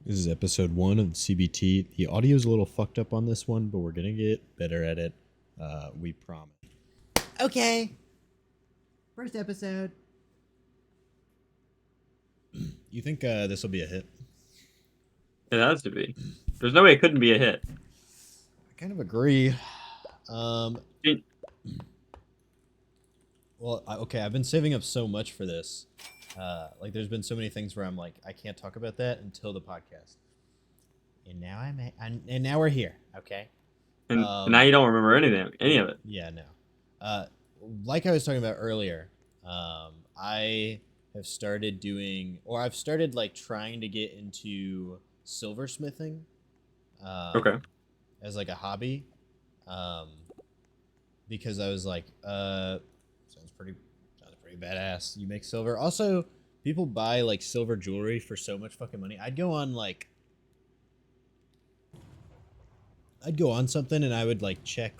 This is episode 1 of the CBT. The audio is a little fucked up on this one, but we're gonna get better at it. We promise. Okay. First episode. You think this will be a hit? It has to be. There's no way it couldn't be a hit. I kind of agree. It- Well, okay, I've been saving up so much for this. There's been so many things where I'm like, I can't talk about that until the podcast. And now and now we're here. Okay. And now you don't remember any of it. Yeah, no. Like I was talking about earlier, I have started I've started trying to get into silversmithing. Okay. As like a hobby, because I was like, sounds pretty badass. You make silver. Also, people buy silver jewelry for so much fucking money. I'd go on something and I would check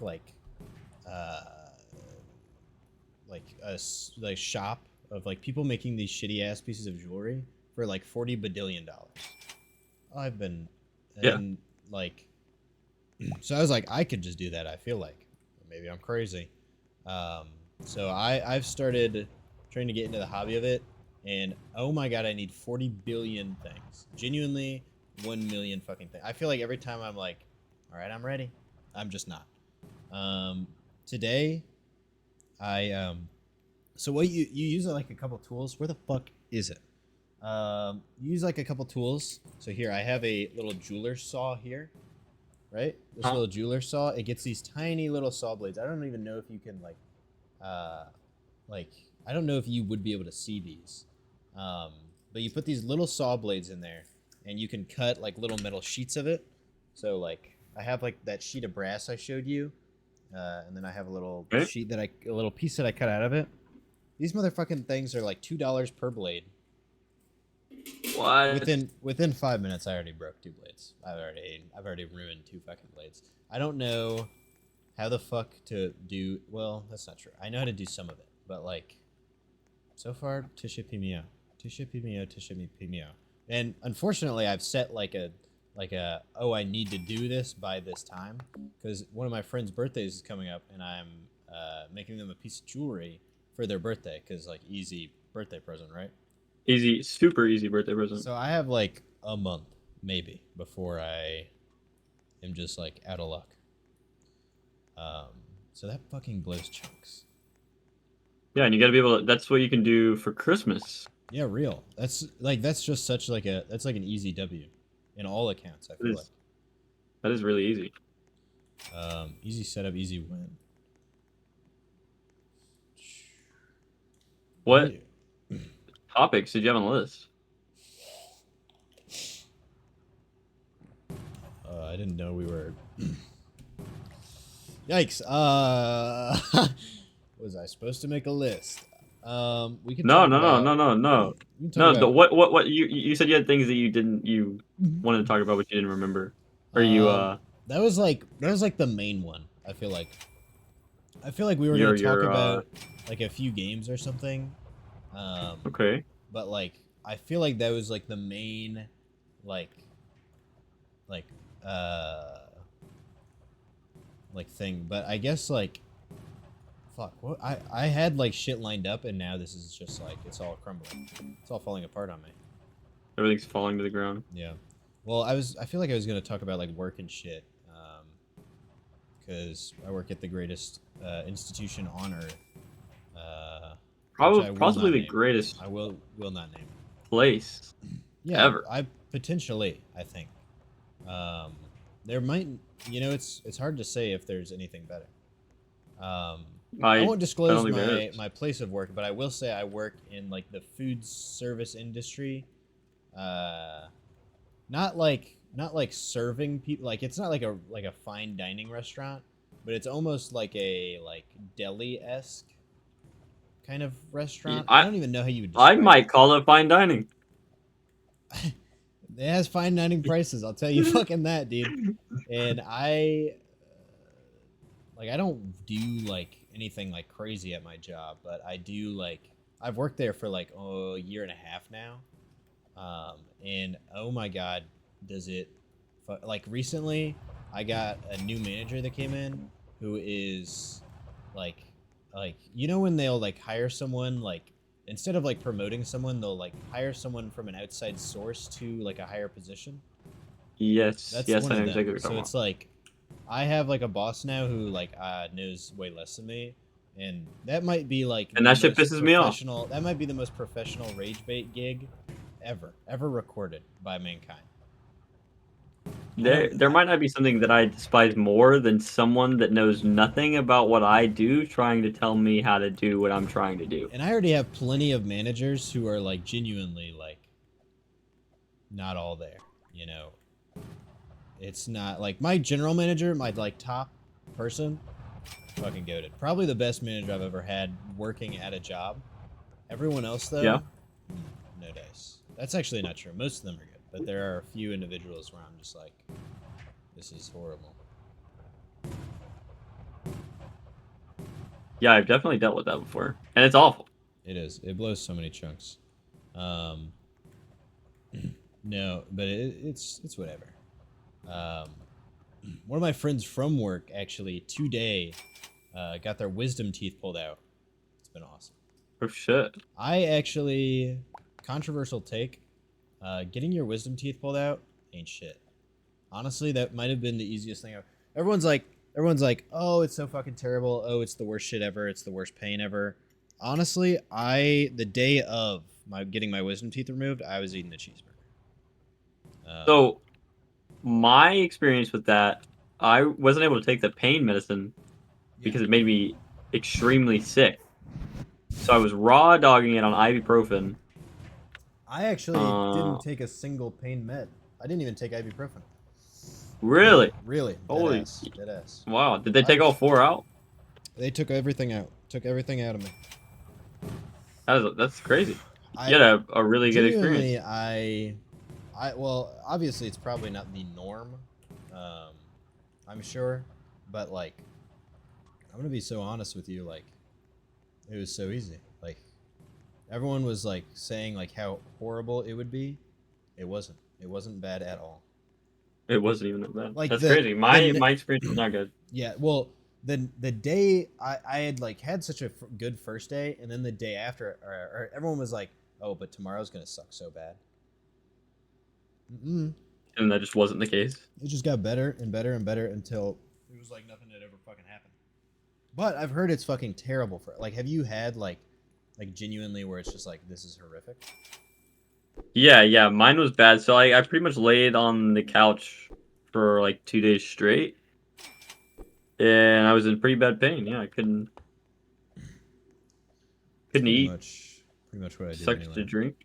a shop of people making these shitty ass pieces of jewelry for $40 billion. I've been and so I was like, I could just do that. I feel like maybe I'm crazy. So I've started trying to get into the hobby of it, and oh my god, I need 40 billion things. Genuinely, 1 million fucking things. I feel like every time I'm like, all right, I'm ready. I'm just not. Today, so what you use a couple tools. Where the fuck is it? You use a couple tools. So here I have a little jeweler saw here, right? This little jeweler saw. It gets these tiny little saw blades. I don't even know if you can I don't know if you would be able to see these, but you put these little saw blades in there, and you can cut little metal sheets of it. So I have that sheet of brass I showed you, and then I have a little sheet a little piece that I cut out of it. These motherfucking things are $2 per blade. What? Within 5 minutes, I already broke 2 blades. I've already ruined 2 fucking blades. I don't know how the fuck to do. Well, that's not true. I know how to do some of it, but so far, Tisha Pimio, Tisha Pimio, Tisha Pimio. And unfortunately, I've set oh, I need to do this by this time, because one of my friends' birthdays is coming up, and I'm making them a piece of jewelry for their birthday, because easy birthday present, right? Easy, super easy birthday present. So I have a month maybe before I am just out of luck. So that fucking blows chunks. Yeah, and you gotta be able to. That's what you can do for Christmas. Yeah, real. That's just such that's an easy W, in all accounts. I feel That is really easy. Easy setup, easy win. What topics did you have on the list? I didn't know we were. Yikes! Was I supposed to make a list? We can. No. What you said you had things that you wanted to talk about, but you didn't remember, or That was the main one. I feel like we were gonna talk about a few games or something. Okay. But I feel like that was the main thing. But I guess fuck, what I had shit lined up, and now this is just it's all crumbling. It's all falling apart on me. Everything's falling to the ground. Yeah. Well, I feel like I was gonna talk about work and shit, because I work at the greatest institution on earth. Possibly the greatest. I will not name place. Yeah, ever. I think. There might, it's hard to say if there's anything better. I won't disclose my place of work, but I will say I work in the food service industry. Not serving people. It's not like a fine dining restaurant, but it's almost like a deli-esque kind of restaurant. I don't even know how you would describe I might call it fine dining. It has fine dining prices, I'll tell you fucking that, dude. And I don't do anything crazy at my job, but I do I've worked there for a year and a half now. And oh my god, does it like recently I got a new manager that came in who is like you know when they'll like hire someone like instead of like promoting someone they'll like hire someone from an outside source to like a higher position. Yes, That's yes, one I know of them. exactly what you're So talking it's about. like I have like a boss now who like knows way less than me, and that might be like And the that shit most pisses me off. professional. That might be the most professional rage bait gig ever recorded by mankind. There might not be something that I despise more than someone that knows nothing about what I do trying to tell me how to do what I'm trying to do. And I already have plenty of managers who are like genuinely like not all there. You know, it's not like my general manager, my like top person, fucking goated. Probably the best manager I've ever had working at a job. Everyone else Yeah. though, no dice. That's actually not true. Most of them are good, but there are a few individuals where I'm just like, this is horrible. Yeah, I've definitely dealt with that before. And it's awful. It is. It blows so many chunks. Um, no, but it's whatever. Um, one of my friends from work actually today got their wisdom teeth pulled out. It's been awesome. Oh shit. I actually controversial take. Getting your wisdom teeth pulled out ain't shit. Honestly, that might have been the easiest thing. Everyone's like, oh, it's so fucking terrible. Oh, it's the worst shit ever. It's the worst pain ever. Honestly, the day of my getting my wisdom teeth removed, I was eating a cheeseburger. So my experience with that, I wasn't able to take the pain medicine because it made me extremely sick. So I was raw dogging it on ibuprofen. I actually Uh, didn't take a single pain med. I didn't even take ibuprofen. really? Really, dead Holy, ass, dead ass. wow. Did they take I all 4 out? They took everything out. Took everything out of me. That's crazy. I You had a really good experience. genuinely, well, obviously, it's probably not the norm. Um, I'm sure, but like, I'm gonna be so honest with you. Like, it was so easy. Like, everyone was like saying like how horrible it would be. It wasn't. It wasn't bad at all. It wasn't even that bad. Like That's crazy. the My experience was not good. yeah. Well, the day I had like had such a good first day, and then the day after, or everyone was like, "Oh, but tomorrow's gonna suck so bad." Mm-mm. And that just wasn't the case. It just got better and better and better until it was like nothing had ever fucking happened. But I've heard it's fucking terrible for like. Have you had like genuinely where it's just like this is horrific? Yeah, mine was bad. So I pretty much laid on the couch for like 2 days straight. And I was in pretty bad pain. Yeah, I couldn't Pretty eat, much what I do sucked anyway. to drink.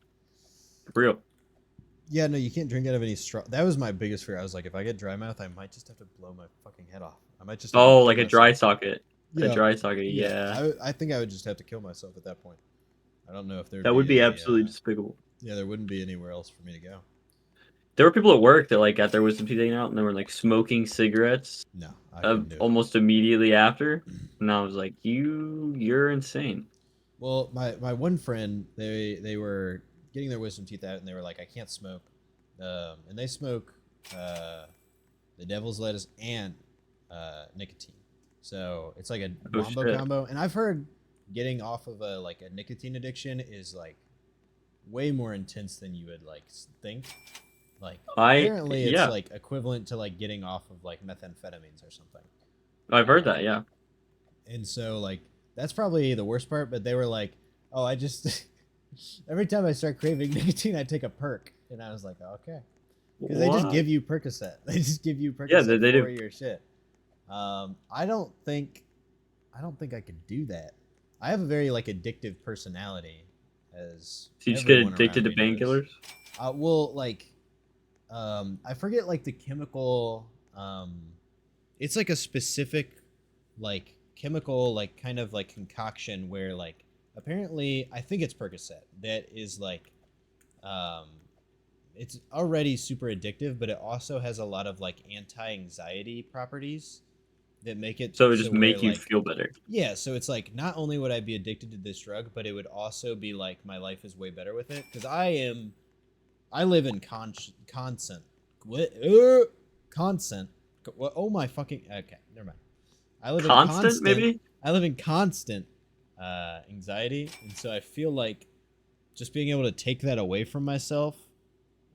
For real. Yeah, no, you can't drink out of any straw. That was my biggest fear. I was like, if I get dry mouth, I might just have to blow my fucking head off. I might just have to Oh, kill like a dry myself. socket. A Yeah, dry socket, yeah. I think I would just have to kill myself at that point. I don't know if there That would be absolutely despicable. yeah, there wouldn't be anywhere else for me to go. There were people at work that like got their wisdom teeth taken out and they were like smoking cigarettes No, I couldn't do it. almost immediately after. And I was like, you're insane. Well, my one friend, they were getting their wisdom teeth out, and they were like, I can't smoke, and they smoke the devil's lettuce and nicotine, so it's like a Oh wombo shit. combo. And I've heard getting off of a nicotine addiction is like way more intense than you would like think. Like apparently it's Yeah, like equivalent to like getting off of like methamphetamines or something. I've heard that, yeah. And so like that's probably the worst part, but they were like, "Oh, I just every time I start craving nicotine, I take a perk." And I was like, oh, "Okay." Cuz they just What? give you Percocet. They just give you Percocet Yeah, they for do. your shit. I don't think I could do that. I have a very like addictive personality as So you just get everyone addicted around to me knows. painkillers? Well, like I forget like the chemical it's like a specific like chemical like kind of like concoction where like apparently I think it's Percocet that is like um it's already super addictive, but it also has a lot of like anti-anxiety properties that make it So it so just where make you like feel better. yeah, so it's like not only would I be addicted to this drug, but it would also be like my life is way better with it because I live in constant what? Constant. What? Oh my fucking. Okay, never mind. I live in Constant, maybe? I live in constant anxiety, and so I feel like just being able to take that away from myself,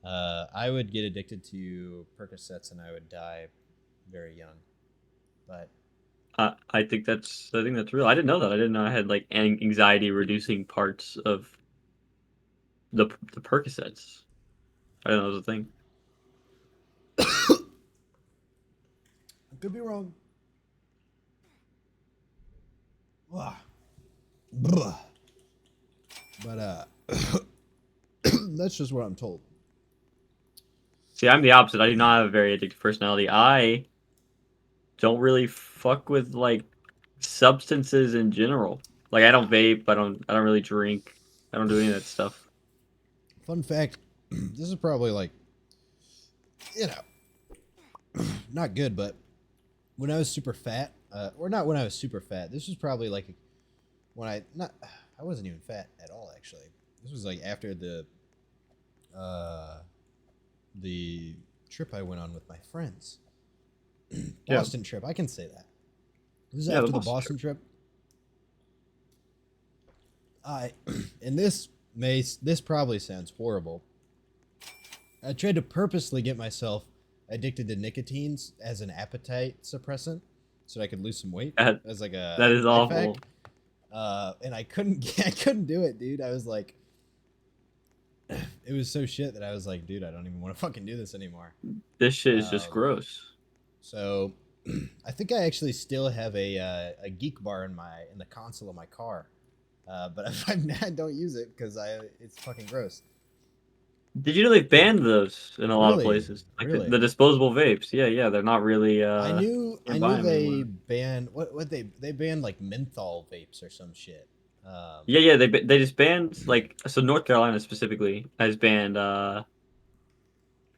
I would get addicted to Percocets and I would die very young. But I think that's real. I didn't know that. I didn't know I had like anxiety reducing parts of the Percocets. I didn't know it was a thing. I could be wrong. Ugh. But that's just what I'm told. See, I'm the opposite. I do not have a very addictive personality. I don't really fuck with like substances in general. Like I don't vape. I don't really drink. I don't do any of that stuff. Fun fact: this is probably like, you know, not good, but when I was super fat, or not when I was super fat. This was probably like when I wasn't even fat at all actually. This was like after the trip I went on with my friends. Boston trip, I can say that. This is Yeah, after the the Boston Boston trip. And this probably sounds horrible. I tried to purposely get myself addicted to nicotines as an appetite suppressant, so I could lose some weight That, as like a that is life awful. hack. And I couldn't do it, dude. I was like, it was so shit that I was like, dude, I don't even want to fucking do this anymore. This shit is just Um, gross. So, I think I actually still have a geek bar in the console of my car, but I don't use it because it's fucking gross. Did you know they banned those in a lot of Really, places? Like really. the disposable vapes. Yeah, yeah, they're not really I can't knew buy them they anymore. banned what they banned like menthol vapes or some shit. Yeah, yeah, they just banned like so North Carolina specifically has banned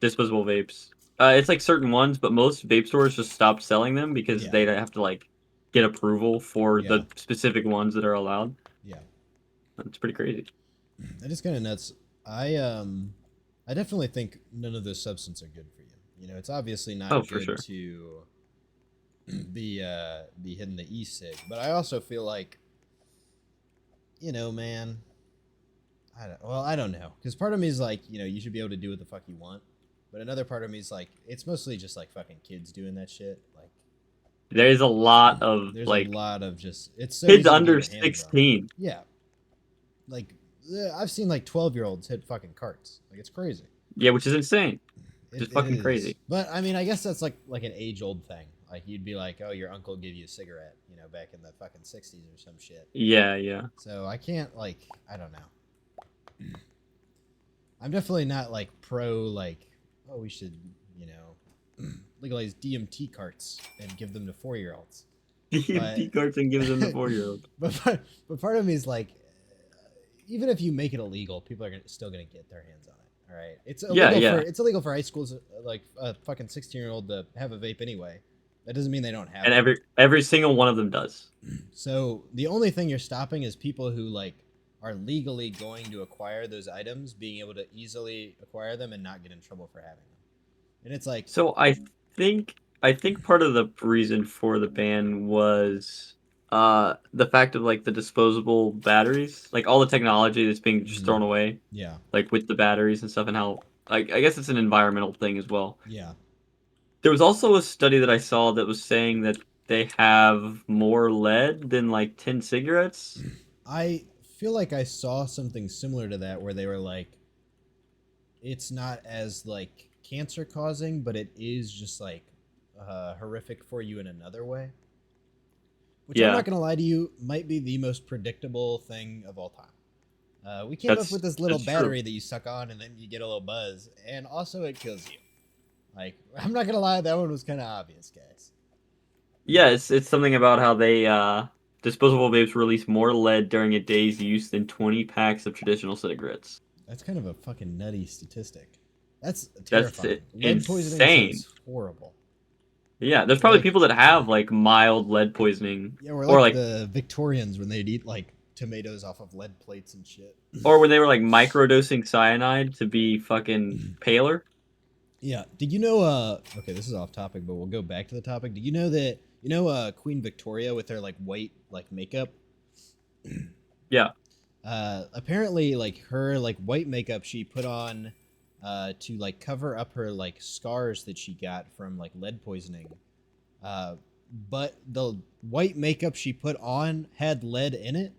disposable vapes. It's like certain ones, but most vape stores just stopped selling them because Yeah, they have to like get approval for yeah, the specific ones that are allowed. yeah. It's pretty crazy. That is kind of nuts. I definitely think none of those substances are good for you. You know, it's obviously Oh, not for good sure. to be hitting the e-cig, but I also feel like, you know, man, I don't know, because part of me is like, you know, you should be able to do what the fuck you want, but another part of me is like, it's mostly just like fucking kids doing that shit. Like, There is a lot of there's a like lot of just, it's so kids easy to get under your hands on. 16. Yeah, like I've seen like 12-year-olds hit fucking carts. Like it's crazy. Yeah, which is insane. Just It fucking is, crazy. but I mean, I guess that's like an age old thing. Like you'd be like, oh, your uncle gave you a cigarette, you know, back in the fucking '60s or some shit. Yeah, yeah. So I can't like, I don't know. I'm definitely not like pro like, oh, we should, you know, legalize DMT carts and give them to 4-year-olds. DMT But carts and gives them to 4-year-old. but part of me is like, even if you make it illegal, people are still gonna get their hands on it. All right, Yeah, yeah. it's illegal for high schools like a fucking 16-year-old to have a vape anyway. That doesn't mean they don't have And one. every single one of them does. So the only thing you're stopping is people who like are legally going to acquire those items, being able to easily acquire them and not get in trouble for having them. And it's like, So I think part of the reason for the ban was the fact of like the disposable batteries, like all the technology that's being just thrown away, yeah, like with the batteries and stuff, and how like I guess it's an environmental thing as well. yeah. There was also a study that I saw that was saying that they have more lead than like 10 cigarettes. I feel like I saw something similar to that where they were like, it's not as like cancer causing, but it is just like horrific for you in another way. Which I'm Yeah, not gonna lie to you, might be the most predictable thing of all time. We came up with this little that's true. battery that you suck on and then you get a little buzz, and also it kills you. Like, I'm not gonna lie, that one was kind of obvious, guys. Yeah, it's something about how they disposable vapes release more lead during a day's use than 20 packs of traditional cigarettes. That's kind of a fucking nutty statistic. That's That's terrifying. Lead poisoning insane. sounds horrible. Yeah, there's We're probably like, people that have like mild lead poisoning yeah, we're or like like the Victorians when they'd eat like tomatoes off of lead plates and shit. or when they were like microdosing cyanide to be fucking paler. Yeah. Did you know? Okay, this is off topic, but we'll go back to the topic. Did you know that Queen Victoria with her like white like makeup? Yeah. Apparently, like her like white makeup she put on, to like cover up her like scars that she got from like lead poisoning. Uh, but the white makeup she put on had lead in it,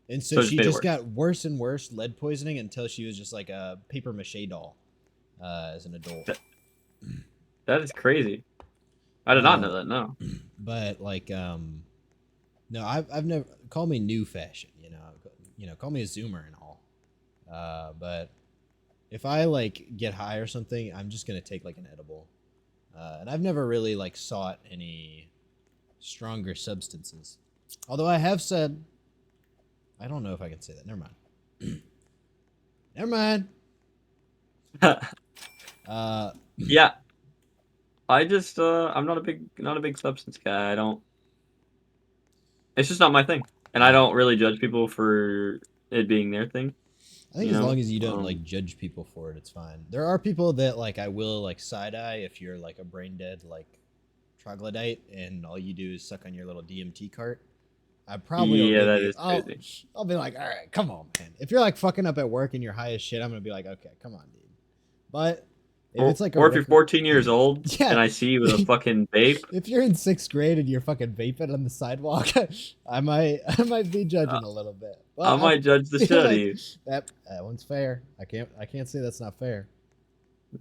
and so So it just she made it just worse. got worse and worse lead poisoning until she was just like a paper mache doll, as an adult. That, that is crazy. I did not Uh, know that. No. but like no, I've never, call me new fashion, call me a zoomer and all. But if I like get high or something, I'm just gonna take like an edible. And I've never really like sought any stronger substances. Although I have said, I don't know if I can say that. Never mind. Never mind. Uh, Yeah. I just I'm not a big substance guy. I don't. It's just not my thing, and I yeah. don't really judge people for it being their thing. I think You as know. long as you don't like judge people for it, it's fine. There are people that like I will like side eye if you're like a brain dead like troglodyte and all you do is suck on your little DMT cart. I probably will Yeah, give that you. is crazy. I'll be like, all right, come on, man. If you're like fucking up at work and you're high as shit, I'm gonna be like, okay, come on, dude. But if Or it's like a or if you're 14 years old yeah, and I see you with a fucking vape, if you're in sixth grade and you're fucking vaping on the sidewalk, I might be judging uh, a little bit. I But might judge the I shit feel out of like you. that one's fair. I can't say that's not fair.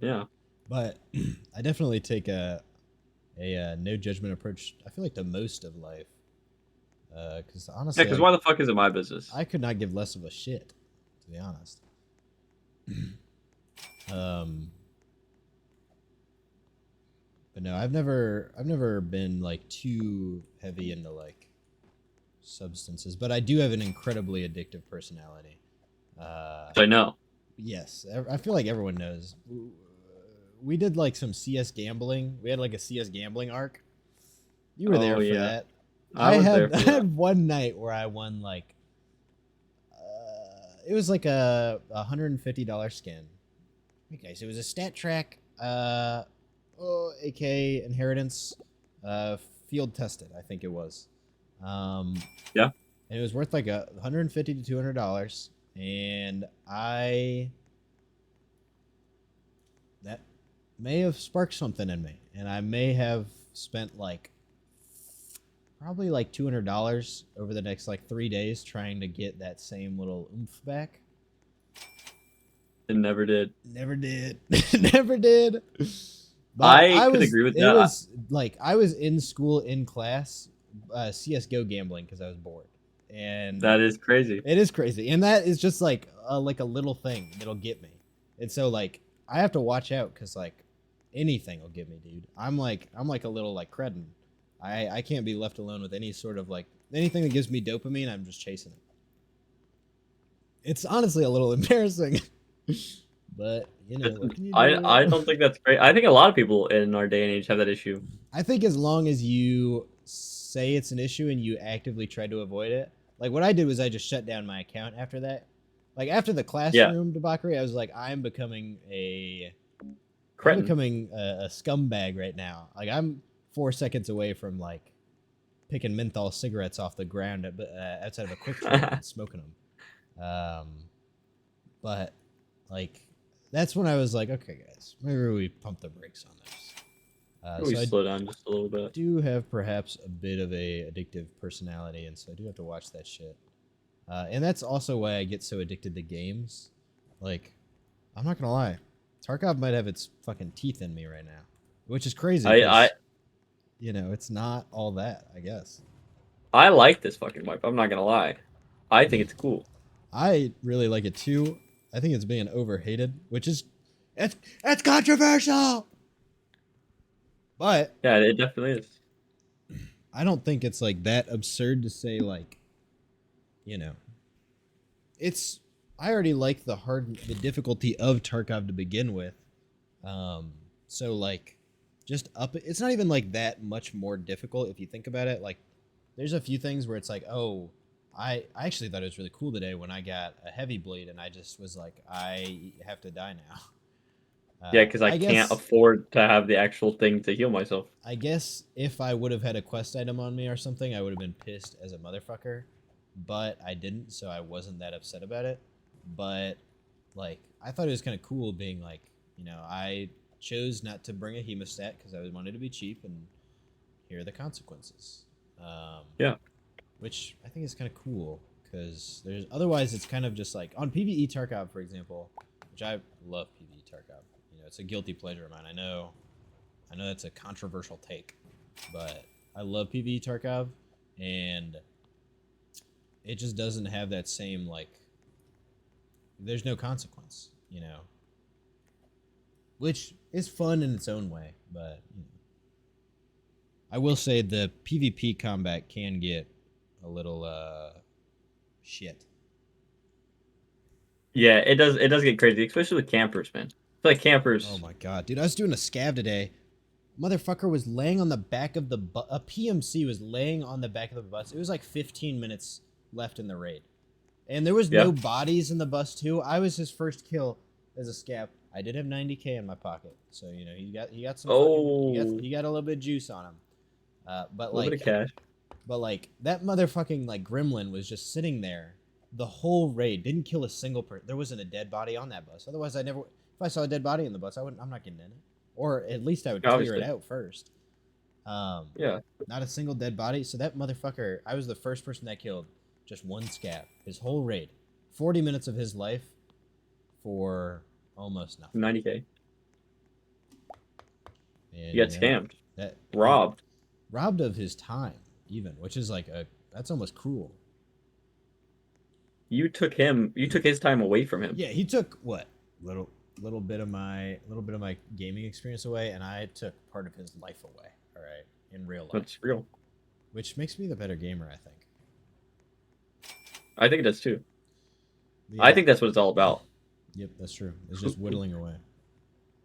Yeah. But I definitely take a no judgment approach. I feel like the most of life, because Yeah, honestly, because why the fuck is it my business? I could not give less of a shit, to be honest. um, but no, I've never been like too heavy into like substances, but I do have an incredibly addictive personality. I know. Yes, I feel like everyone knows. We did like some CS gambling. We had like a CS gambling arc. You were there Oh for yeah, that. I was there I for that. had one night where I won like it was like a $150 skin. Okay, so it was a stat track, AK inheritance, uh, field tested. I think it was. Um, Yeah. and it was worth like $150 to $200, and that may have sparked something in me, and I may have spent like probably like $200 over the next like 3 days trying to get that same little oomph back. It never did. Never did. Never did. But I could agree with it that. was like I was in school in class, CS:GO gambling because I was bored, and That is crazy. it is crazy, and that is just like a little thing that'll get me, and so like I have to watch out because like anything will get me, dude. I'm like a little like cretin. I can't be left alone with any sort of like anything that gives me dopamine. I'm just chasing it. It's honestly a little embarrassing, but what can you I do? don't think that's great. I think a lot of people in our day and age have that issue. I think as long as you say it's an issue and you actively try to avoid it, like what I did was I just shut down my account after that. Like after the Yeah, classroom debauchery, I was like, I'm cretin. becoming a scumbag right now. Like I'm 4 seconds away from like picking menthol cigarettes off the ground outside of a quick trip and smoking them. But like that's when I was like, okay, guys, maybe we pump the brakes on this. We So I slow down just a little bit. do have perhaps a bit of a addictive personality, and so I do have to watch that shit. And that's also why I get so addicted to games. Like, I'm not gonna lie, Tarkov might have its fucking teeth in me right now, which is crazy I because it's not all that. I guess I like this fucking wipe. I'm not gonna lie. I think it's cool. I really like it too. I think it's being overhated, which is it's controversial, but Yeah, it definitely is. I don't think it's like that absurd to say like, you know, it's I already like the difficulty of Tarkov to begin with. So like just up it's not even like that much more difficult if you think about it. Like there's a few things where it's like, oh, I actually thought it was really cool today when I got a heavy bleed and I just was like, I have to die now. Yeah, because I I can't guess afford to have the actual thing to heal myself. I guess if I would have had a quest item on me or something, I would have been pissed as a motherfucker. But I didn't, so I wasn't that upset about it. But like, I thought it was kind of cool being like, I chose not to bring a hemostat because I wanted to be cheap, and here are the consequences. Um, Yeah. which I think is kind of cool because there's otherwise it's kind of just like on PVE Tarkov, for example, which I love PVE Tarkov. It's a guilty pleasure of mine. I know that's a controversial take, but I love PvE Tarkov, and it just doesn't have that same like. There's no consequence, which is fun in its own way. But I will say the PvP combat can get a little shit. Yeah, it does. It does get crazy, especially with campers, man. I feel like Oh campers. my god, dude! I was doing a scav today. Motherfucker was laying on the back of the bus. A PMC was laying on the back of the bus. It was like 15 minutes left in the raid. And there was Yeah. no bodies in the bus too. I was his first kill as a scav. I did have 90K in my pocket, so he got some fucking Oh, he got a little bit of juice on him. But a little bit of cash. that motherfucking like gremlin was just sitting there the whole raid. Didn't kill a single person. There wasn't a dead body on that bus. Otherwise, I never. If I saw a dead body in the bus, I wouldn't. I'm not getting in it. Or at least I would clear it Obviously. out first. Um, Yeah. not a single dead body. So that motherfucker, I was the first person that killed just one scav. His whole raid, 40 minutes of his life for almost nothing. 90K. And You got scammed, that robbed. robbed of his time, even, which is like that's almost cruel. You took him. You took his time away from him. Yeah, he took what little bit of my gaming experience away, and I took part of his life away. All right, in real life, That's real. which makes me the better gamer, I think. I think it does too. Yeah. I think that's what it's all about. Yep, that's true. It's just whittling away.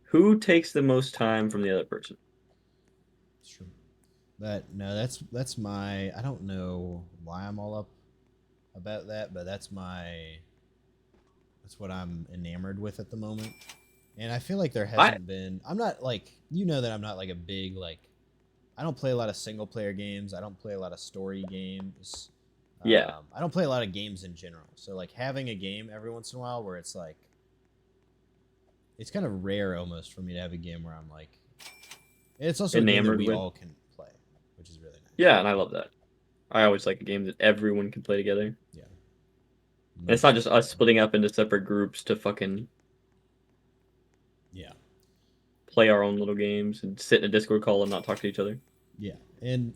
Who takes the most time from the other person? It's true. But no, that's my. I don't know why I'm all up about that, but that's what I'm enamored with at the moment. And I feel like there I hasn't been. I'm not like that I'm not like a big like. I don't play a lot of single player games. I don't play a lot of story games. yeah. I don't play a lot of games in general. So like having a game every once in a while where it's like, it's kind of rare almost for me to have a game where I'm like, and it's also a game that Enamored we with. all can play, which is really nice. Yeah, and I love that. I always like a game that everyone can play together. Yeah. And it's not just us splitting up into separate groups to fucking Yeah. play our own little games and sit in a Discord call and not talk to each other. Yeah. And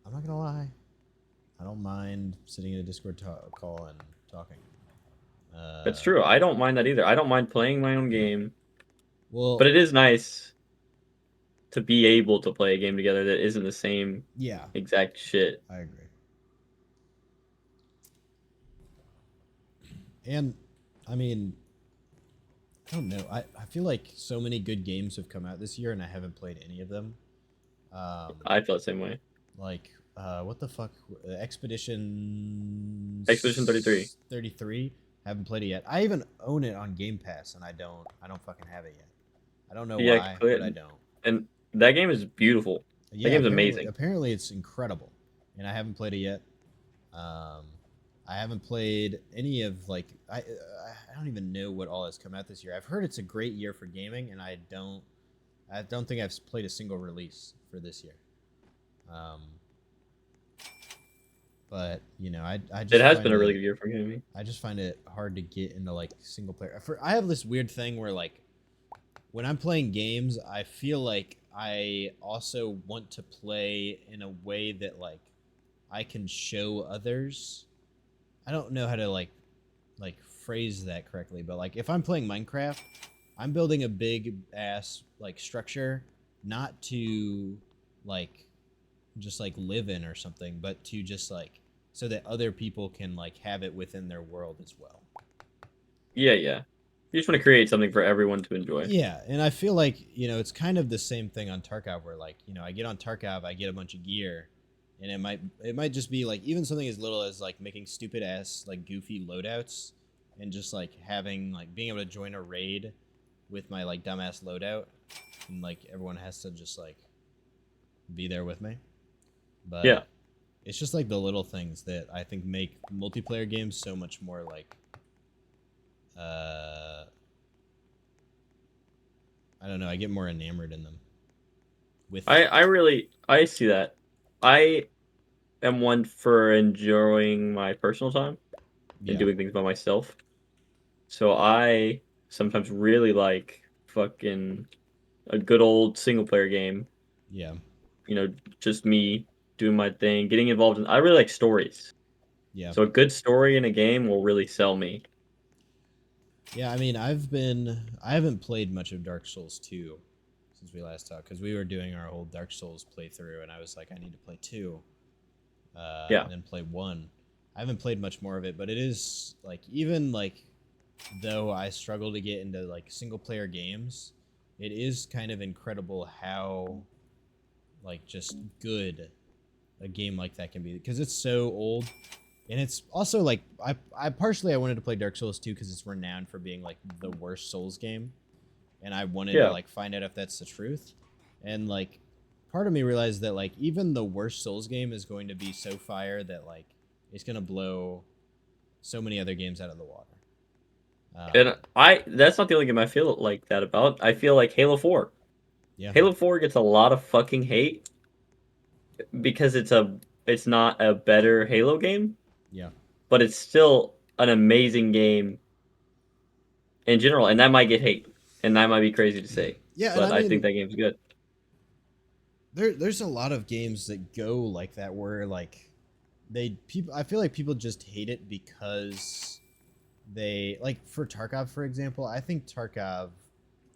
I'm not gonna lie, I don't mind sitting in a Discord call and talking. That's true. I don't mind that either. I don't mind playing my own game, Well, but it is nice to be able to play a game together that isn't the same yeah, exact shit. I agree. And I mean, I don't know. I feel like so many good games have come out this year, and I haven't played any of them. I feel the same way. Like, what the fuck? Expedition 33. 33. Haven't played it yet. I even own it on Game Pass, and I don't fucking have it yet. I don't know Yeah, why, clear- but I don't. And that game is beautiful. Yeah, game's apparently, amazing. Apparently, it's incredible, and I haven't played it yet. I haven't played any of like I don't even know what all has come out this year. I've heard it's a great year for gaming, and I don't think I've played a single release for this year. But I just It has find been a really good year for gaming. I just find it hard to get into like single player. I have this weird thing where like when I'm playing games, I feel like I also want to play in a way that like I can show others. I don't know how to like phrase that correctly, but like if I'm playing Minecraft, I'm building a big ass like structure not to like just like live in or something, but to just like so that other people can like have it within their world as well. Yeah, yeah. You just want to create something for everyone to enjoy. Yeah, and I feel like it's kind of the same thing on Tarkov, where like I get on Tarkov, I get a bunch of gear, and it might just be like even something as little as like making stupid ass like goofy loadouts, and just like having like being able to join a raid with my like dumbass loadout, and like everyone has to just like be there with me. But Yeah. it's just like the little things that I think make multiplayer games so much more like I don't know, I get more enamored in them. With I see that. I am one for enjoying my personal time and yeah, doing things by myself. So I sometimes really like fucking a good old single player game. yeah, You know, just me doing my thing, getting involved in. I really like stories. yeah. So a good story in a game will really sell me. Yeah, I mean, I haven't played much of Dark Souls 2 since we last talked because we were doing our whole Dark Souls playthrough, and I was like, I need to play 2, Yeah. and then play 1. I haven't played much more of it, but it is like even like though I struggle to get into like single player games, it is kind of incredible how like just good a game like that can be because it's so old. And it's also like I partially I wanted to play Dark Souls 2 because it's renowned for being like the worst Souls game, and I wanted to Yeah. like find out if that's the truth. And like part of me realized that like even the worst Souls game is going to be so fire that like it's gonna blow so many other games out of the water. And that's not the only game I feel like that about. I feel like Halo 4. Yeah, Halo 4 gets a lot of fucking hate because it's not a better Halo game, yeah, but it's still an amazing game in general, and that might get hate, and that might be crazy to say, yeah. And I but I think mean, that game's good. there's a lot of games that go like that where like they people I feel like people just hate it because they like for Tarkov for example. I think Tarkov,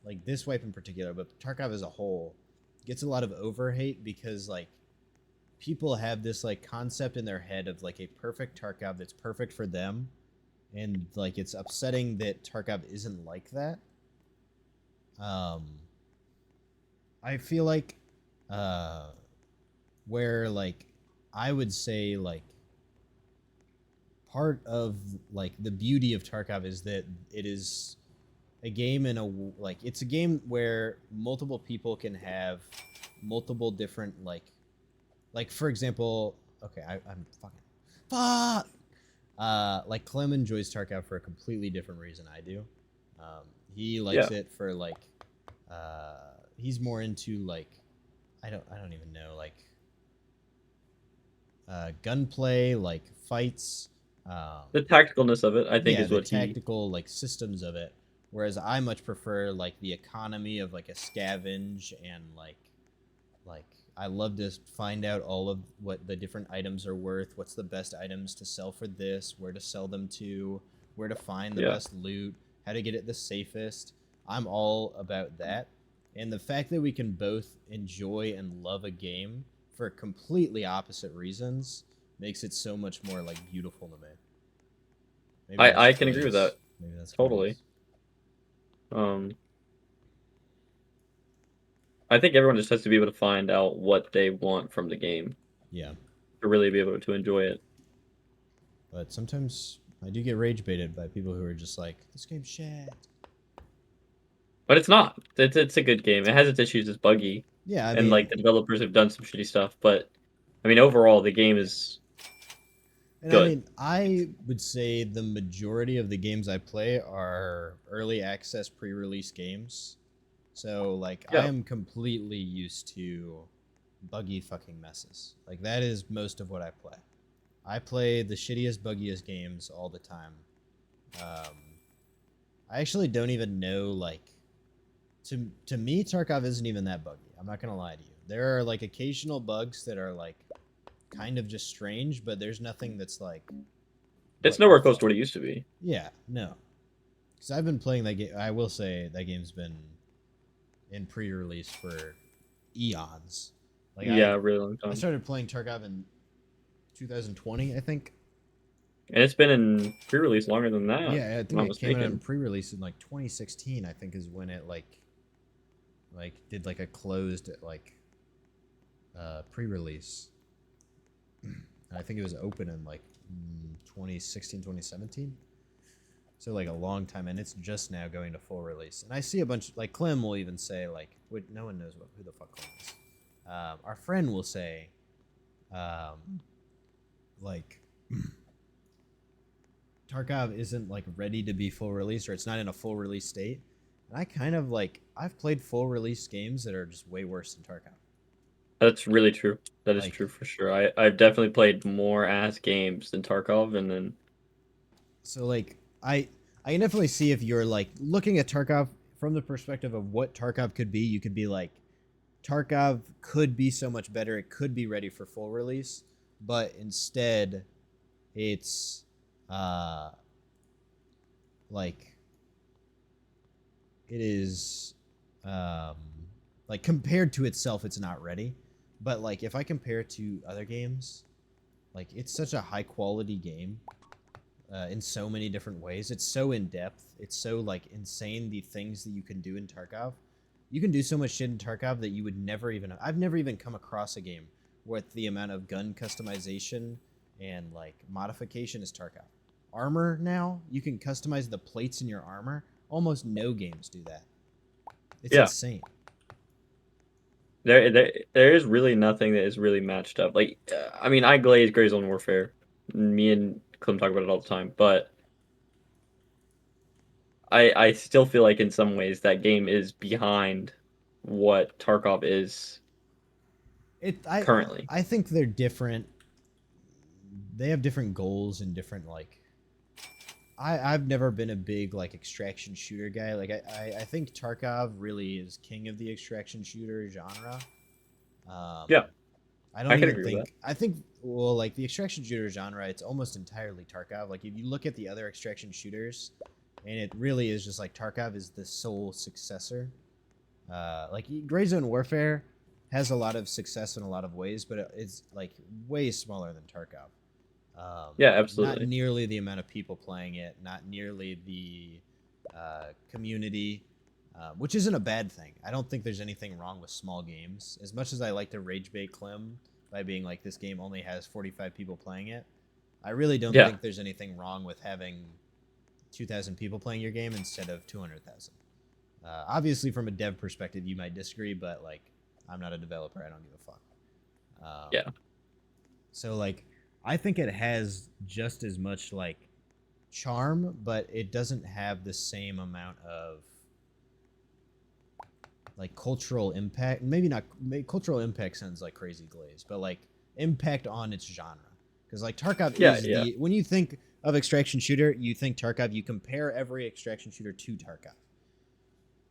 like this wipe in particular, but Tarkov as a whole, gets a lot of over hate because like people have this like concept in their head of like a perfect Tarkov that's perfect for them, and like it's upsetting that Tarkov isn't like that. Um, I feel like uh, where like I would say like part of like the beauty of Tarkov is that it is a game in a like it's a game where multiple people can have multiple different like for example, okay, I'm fucking fuck. Like Clem enjoys Tarkov for a completely different reason I do. He likes Yeah, it for like he's more into like I don't even know like gunplay, like fights. Um, the tacticalness of it, I think, yeah, is the what he. tactical like systems of it. Whereas I much prefer like the economy of like a scavenge and like I love to find out all of what the different items are worth, what's the best items to sell for this, where to sell them to, where to find the Yeah, best loot, how to get it the safest. I'm all about that. And the fact that we can both enjoy and love a game for completely opposite reasons makes it so much more like beautiful to me. Maybe that's I just can agree with because that maybe that's totally. because Um, I think everyone just has to be able to find out what they want from the game yeah. to really be able to enjoy it. But sometimes I do get rage baited by people who are just like, this game's shit. But it's not. It's a good game. It has its issues. It's buggy, Yeah, I and mean, like the developers have done some shitty stuff. But I mean, overall, the game is and I good. mean, I would say the majority of the games I play are early access pre-release games. So like I Yeah, am completely used to buggy fucking messes. Like that is most of what I play. I play the shittiest, buggiest games all the time. Um, I actually don't even know like to me Tarkov isn't even that buggy. I'm not gonna lie to you. There are like occasional bugs that are like kind of just strange, but there's nothing that's like it's what the nowhere close to fuck. what it used to be. Yeah, no. Because I've been playing that game. I will say that game's been in pre-release for eons. Like Yeah, a really long I time. started playing Tarkov in 2020, I think. And it's been in pre-release longer than that, if Yeah, I I'm think not it came out in mistaken. pre-release in like 2016. I think is when it like did like a closed like pre-release. And I think it was open in like 2016, 2017. So like a long time, and it's just now going to full release. And I see a bunch like Clem will even say like, no one knows who the fuck Clem is. Our friend will say, like, Tarkov isn't like ready to be full release, or it's not in a full release state. And I kind of like I've played full release games that are just way worse than Tarkov. That's really true. That is Like, true for sure. I've definitely played more ass games than Tarkov, and then so like I can definitely see if you're like looking at Tarkov from the perspective of what Tarkov could be, you could be like Tarkov could be so much better. It could be ready for full release, but instead it's uh like it is um like compared to itself it's not ready. But like if I compare it to other games, like it's such a high quality game in so many different ways. It's so in depth. It's so like insane the things that you can do in Tarkov. You can do so much shit in Tarkov that you would never even. I've never even come across a game with the amount of gun customization and like modification as Tarkov. Armor now you can customize the plates in your armor. Almost no games do that. It's yeah, insane. there is really nothing that is really matched up. Like, I mean, I glaze Gray Zone Warfare. Me and Clem talk about it all the time, but I still feel like in some ways that game is behind what Tarkov is It currently. I think they're different. They have different goals and different like I've never been a big like extraction shooter guy. Like I think Tarkov really is king of the extraction shooter genre. Um, Yeah, I I don't can even agree with that. think I think well like the extraction shooter genre, it's almost entirely Tarkov. Like if you look at the other extraction shooters, and it really is just like Tarkov is the sole successor. Like Gray Zone Warfare has a lot of success in a lot of ways, but it's like way smaller than Tarkov. Yeah, Not absolutely. nearly the amount of people playing it, not nearly the community, which isn't a bad thing. I don't think there's anything wrong with small games. As much as I like to rage bait Clem by being like, this game only has 45 people playing it, I really don't Yeah, think there's anything wrong with having 2,000 people playing your game instead of 200,000. Obviously, from a dev perspective, you might disagree, but like, I'm not a developer. I don't give a fuck. yeah, So like, I think it has just as much like charm, but it doesn't have the same amount of like cultural impact. Maybe not. Cultural impact sounds like crazy glaze, but like impact on its genre. Because like Tarkov yeah, is yeah, the when you think of extraction shooter, you think Tarkov. You compare every extraction shooter to Tarkov.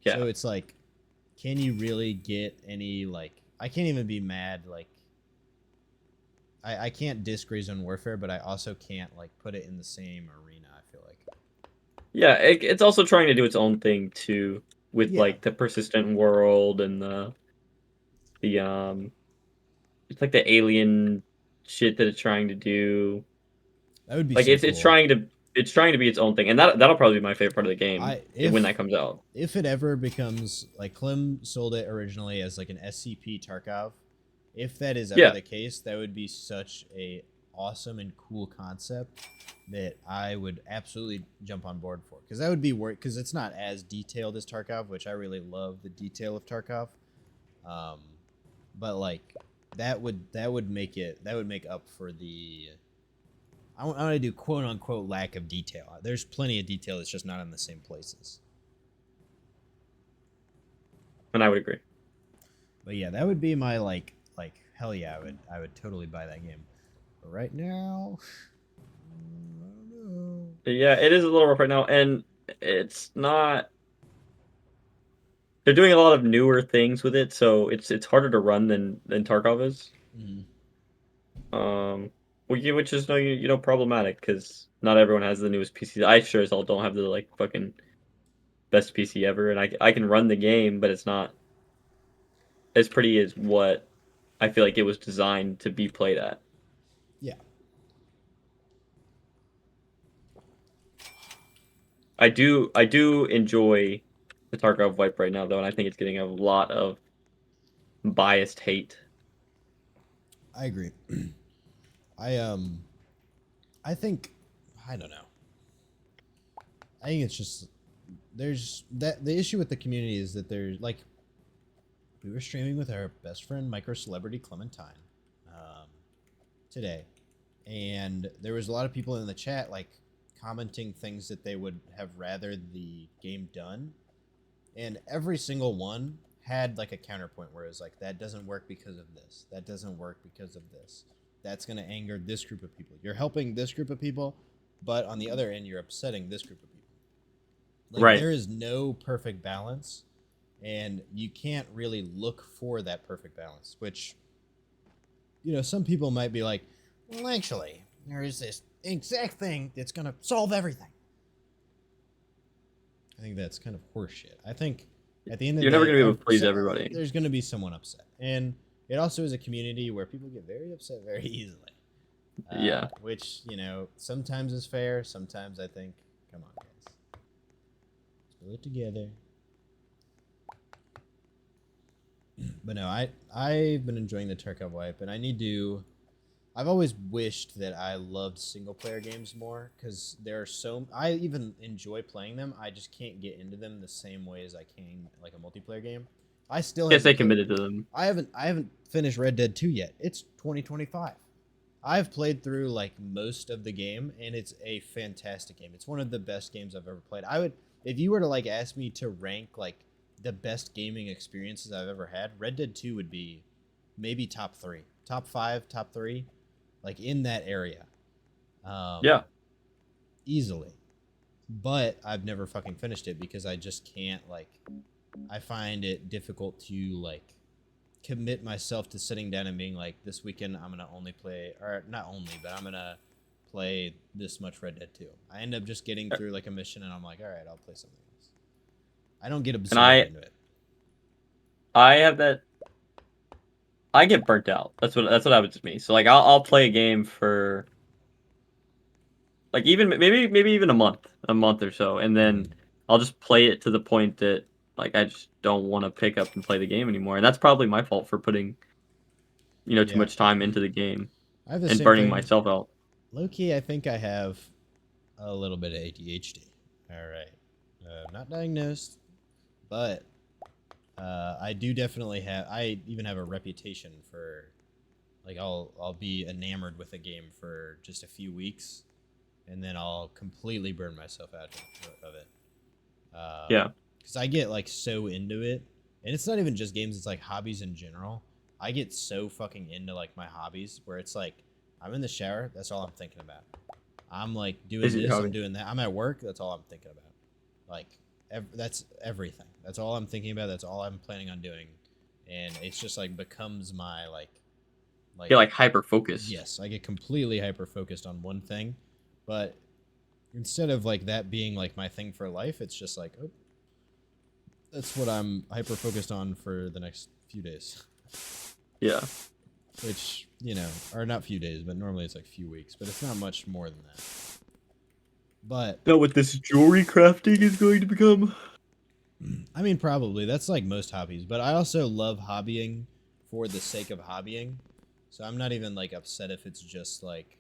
yeah. So it's like, can you really get any like? I can't even be mad like I can't diss Gray Zone Warfare, but I also can't like put it in the same arena. I feel like. Yeah, it's also trying to do its own thing too, with Yeah, like the persistent world and the it's like the alien shit that it's trying to do. that would be Like so cool. it's trying to be its own thing, and that'll probably be my favorite part of the game I when that comes out. if it ever becomes like Klim sold it originally as like an SCP Tarkov, if that is ever Yeah, the case, that would be such a awesome and cool concept that I would absolutely jump on board for, because that would be work because it's not as detailed as Tarkov, which I really love the detail of Tarkov. Um, but like that would make it that would make up for the I want to do quote unquote lack of detail. There's plenty of detail that's just not in the same places. and I would agree. But yeah, that would be my like hell yeah, I would totally buy that game. But right now, I don't know. Yeah, it is a little rough right now, and it's not. They're doing a lot of newer things with it, so it's harder to run than Tarkov is. Mhm. Um, which is no problematic because not everyone has the newest PC. I sure as hell don't have the like fucking best PC ever, and I can run the game, but it's not as pretty as what I feel like it was designed to be played at. Yeah, I do enjoy the Tarkov wipe right now though, and I think it's getting a lot of biased hate. I agree. I I think I don't know. I think it's just there's that the issue with the community is that there's like we were streaming with our best friend micro celebrity Clementine today, and there was a lot of people in the chat like commenting things that they would have rather the game done, and every single one had like a counterpoint where it was like that doesn't work because of this, that doesn't work because of this, that's going to anger this group of people, you're helping this group of people, but on the other end you're upsetting this group of people. Like Right. there is no perfect balance, and you can't really look for that perfect balance, which some people might be like, well, actually, there is this exact thing that's going to solve everything. I think that's kind of horseshit. I think at the end of You're the never day, going to be able to please everybody. there's going to be someone upset. And it also is a community where people get very upset very easily. Yeah. Which, sometimes is fair. Sometimes I think, come on, guys. Let's pull it together. But no, I've been enjoying the Tarkov wipe, and I've always wished that I loved single player games more, because I even enjoy playing them. I just can't get into them the same way as I can like a multiplayer game. I still Can't stay haven't committed to them. I haven't finished Red Dead 2 yet. It's 2025. I've played through like most of the game, and it's a fantastic game. It's one of the best games I've ever played. If you were to like ask me to rank like the best gaming experiences I've ever had, Red Dead 2 would be maybe top 3, top 5, top 3, like in that area. Yeah. Easily. But I've never fucking finished it because I just can't I find it difficult to like commit myself to sitting down and being like, this weekend I'm gonna only play, or not only, but I'm gonna play this much Red Dead 2. I end up just getting through like a mission and I'm like, all right, I'll play something else. I don't get absorbed into it. I have that. I get burnt out. That's what happens to me. So like I'll play a game for like even maybe even a month or so, and then I'll just play it to the point that like I just don't want to pick up and play the game anymore. And that's probably my fault for putting too much time into the game I have the and same burning thing. myself out. Low-key, I think I have a little bit of ADHD. All right. Not diagnosed, but I do definitely have. I even have a reputation for, like, I'll be enamored with a game for just a few weeks, and then I'll completely burn myself out of it. Yeah. Because I get like so into it, and it's not even just games. It's like hobbies in general. I get so fucking into like my hobbies where it's like I'm in the shower. That's all I'm thinking about. I'm like doing Is it your this. hobby? I'm doing that. I'm at work. That's all I'm thinking about. Like that's everything. That's all I'm thinking about. That's all I'm planning on doing, and it's just like becomes my like. Get like hyper focused. Yes, I get completely hyper focused on one thing, but instead of like that being like my thing for life, it's just like, oh, that's what I'm hyper focused on for the next few days. Yeah. Which, or not few days, but normally it's like few weeks, but it's not much more than that. But Know what this jewelry crafting is going to become? I mean, probably that's like most hobbies, but I also love hobbying for the sake of hobbying. So I'm not even like upset if it's just like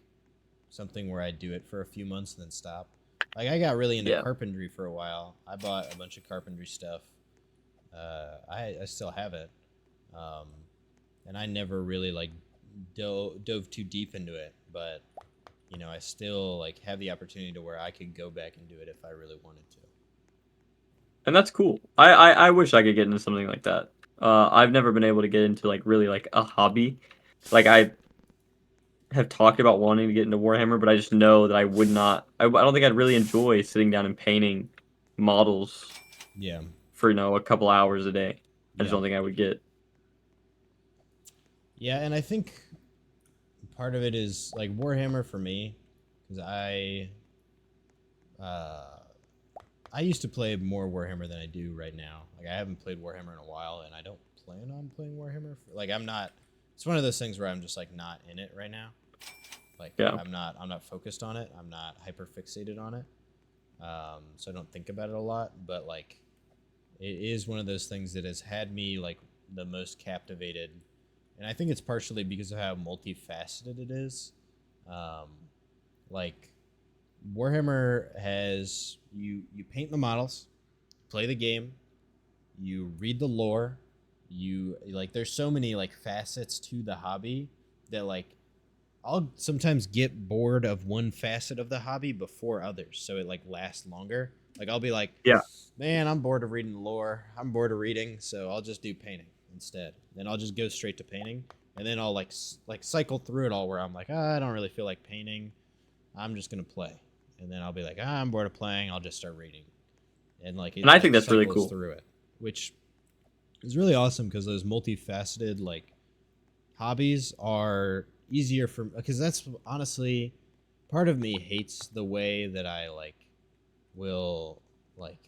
something where I do it for a few months and then stop. Like I got really into carpentry for a while. I bought a bunch of carpentry stuff. I still have it, and I never really like dove too deep into it. But I still like have the opportunity to where I could go back and do it if I really wanted to. And that's cool. I wish I could get into something like that. I've never been able to get into like really like a hobby. Like I have talked about wanting to get into Warhammer, but I just know that I would not. I don't think I'd really enjoy sitting down and painting models. Yeah. For a couple hours a day. I just don't think I would get. Yeah, and I think part of it is like Warhammer for me, because I used to play more Warhammer than I do right now. Like I haven't played Warhammer in a while, and I don't plan on playing Warhammer. I'm not. It's one of those things where I'm just like not in it right now. Like I'm not focused on it. I'm not hyper fixated on it. So I don't think about it a lot. But like, it is one of those things that has had me like the most captivated, and I think it's partially because of how multifaceted it is. Like Warhammer has you paint the models, play the game, you read the lore, you like there's so many like facets to the hobby that like I'll sometimes get bored of one facet of the hobby before others, so it like lasts longer. Like I'll be like, Yeah. man, I'm bored of reading the lore. I'm bored of reading, so I'll just do painting instead. Then I'll just go straight to painting, and then I'll like cycle through it all where I'm like, I don't really feel like painting. I'm just gonna play, and then I'll be like, I'm bored of playing. I'll just start reading, and like it And I like think that's really cycles cool. through it, which is really awesome because those multifaceted like hobbies are easier for because that's honestly part of me hates the way that I like will like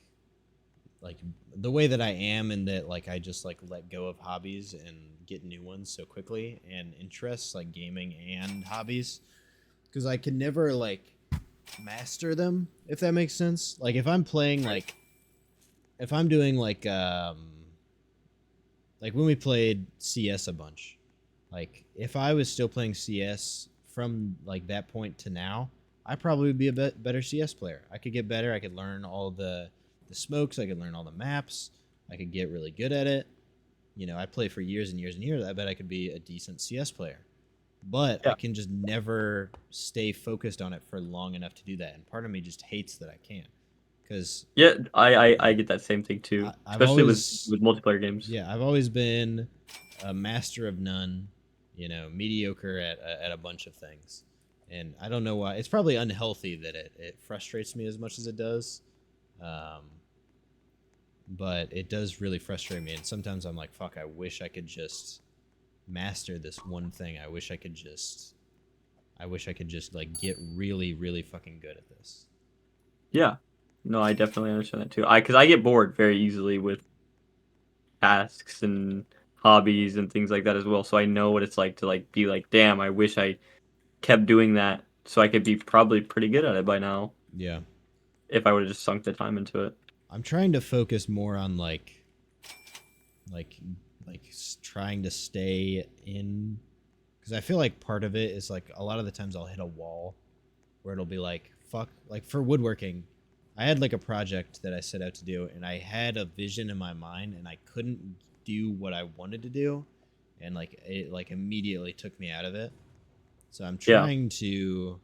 the way that I am and that like I just like let go of hobbies and get new ones so quickly and interests like gaming and hobbies because I can never like master them if that makes sense. Like if I'm playing like if I'm doing like when we played CS a bunch, like if I was still playing CS from like that point to now, I probably would be a better CS player. I could get better. I could learn all the smokes. I could learn all the maps. I could get really good at it. You know, I play for years and years and years. I bet I could be a decent CS player. But I Yeah. can just never stay focused on it for long enough to do that. And part of me just hates that I can't. Because Yeah, I get that same thing too, I've especially always with multiplayer games. yeah, I've always been a master of none, you know, mediocre at a bunch of things. And I don't know why. It's probably unhealthy that it frustrates me as much as it does. Um, but it does really frustrate me. And sometimes I'm like, fuck, I wish I could just master this one thing. I wish I could just like get really, really fucking good at this. Yeah. No, I definitely understand that too. Because I get bored very easily with tasks and hobbies and things like that as well. So I know what it's like to like be like, damn, I wish I kept doing that so I could be probably pretty good at it by now Yeah. if I would have just sunk the time into it. I'm trying to focus more on like trying to stay in because I feel like part of it is like a lot of the times I'll hit a wall where it'll be like fuck like for woodworking I had like a project that I set out to do and I had a vision in my mind and I couldn't do what I wanted to do and like it like immediately took me out of it, so I'm Yeah. trying to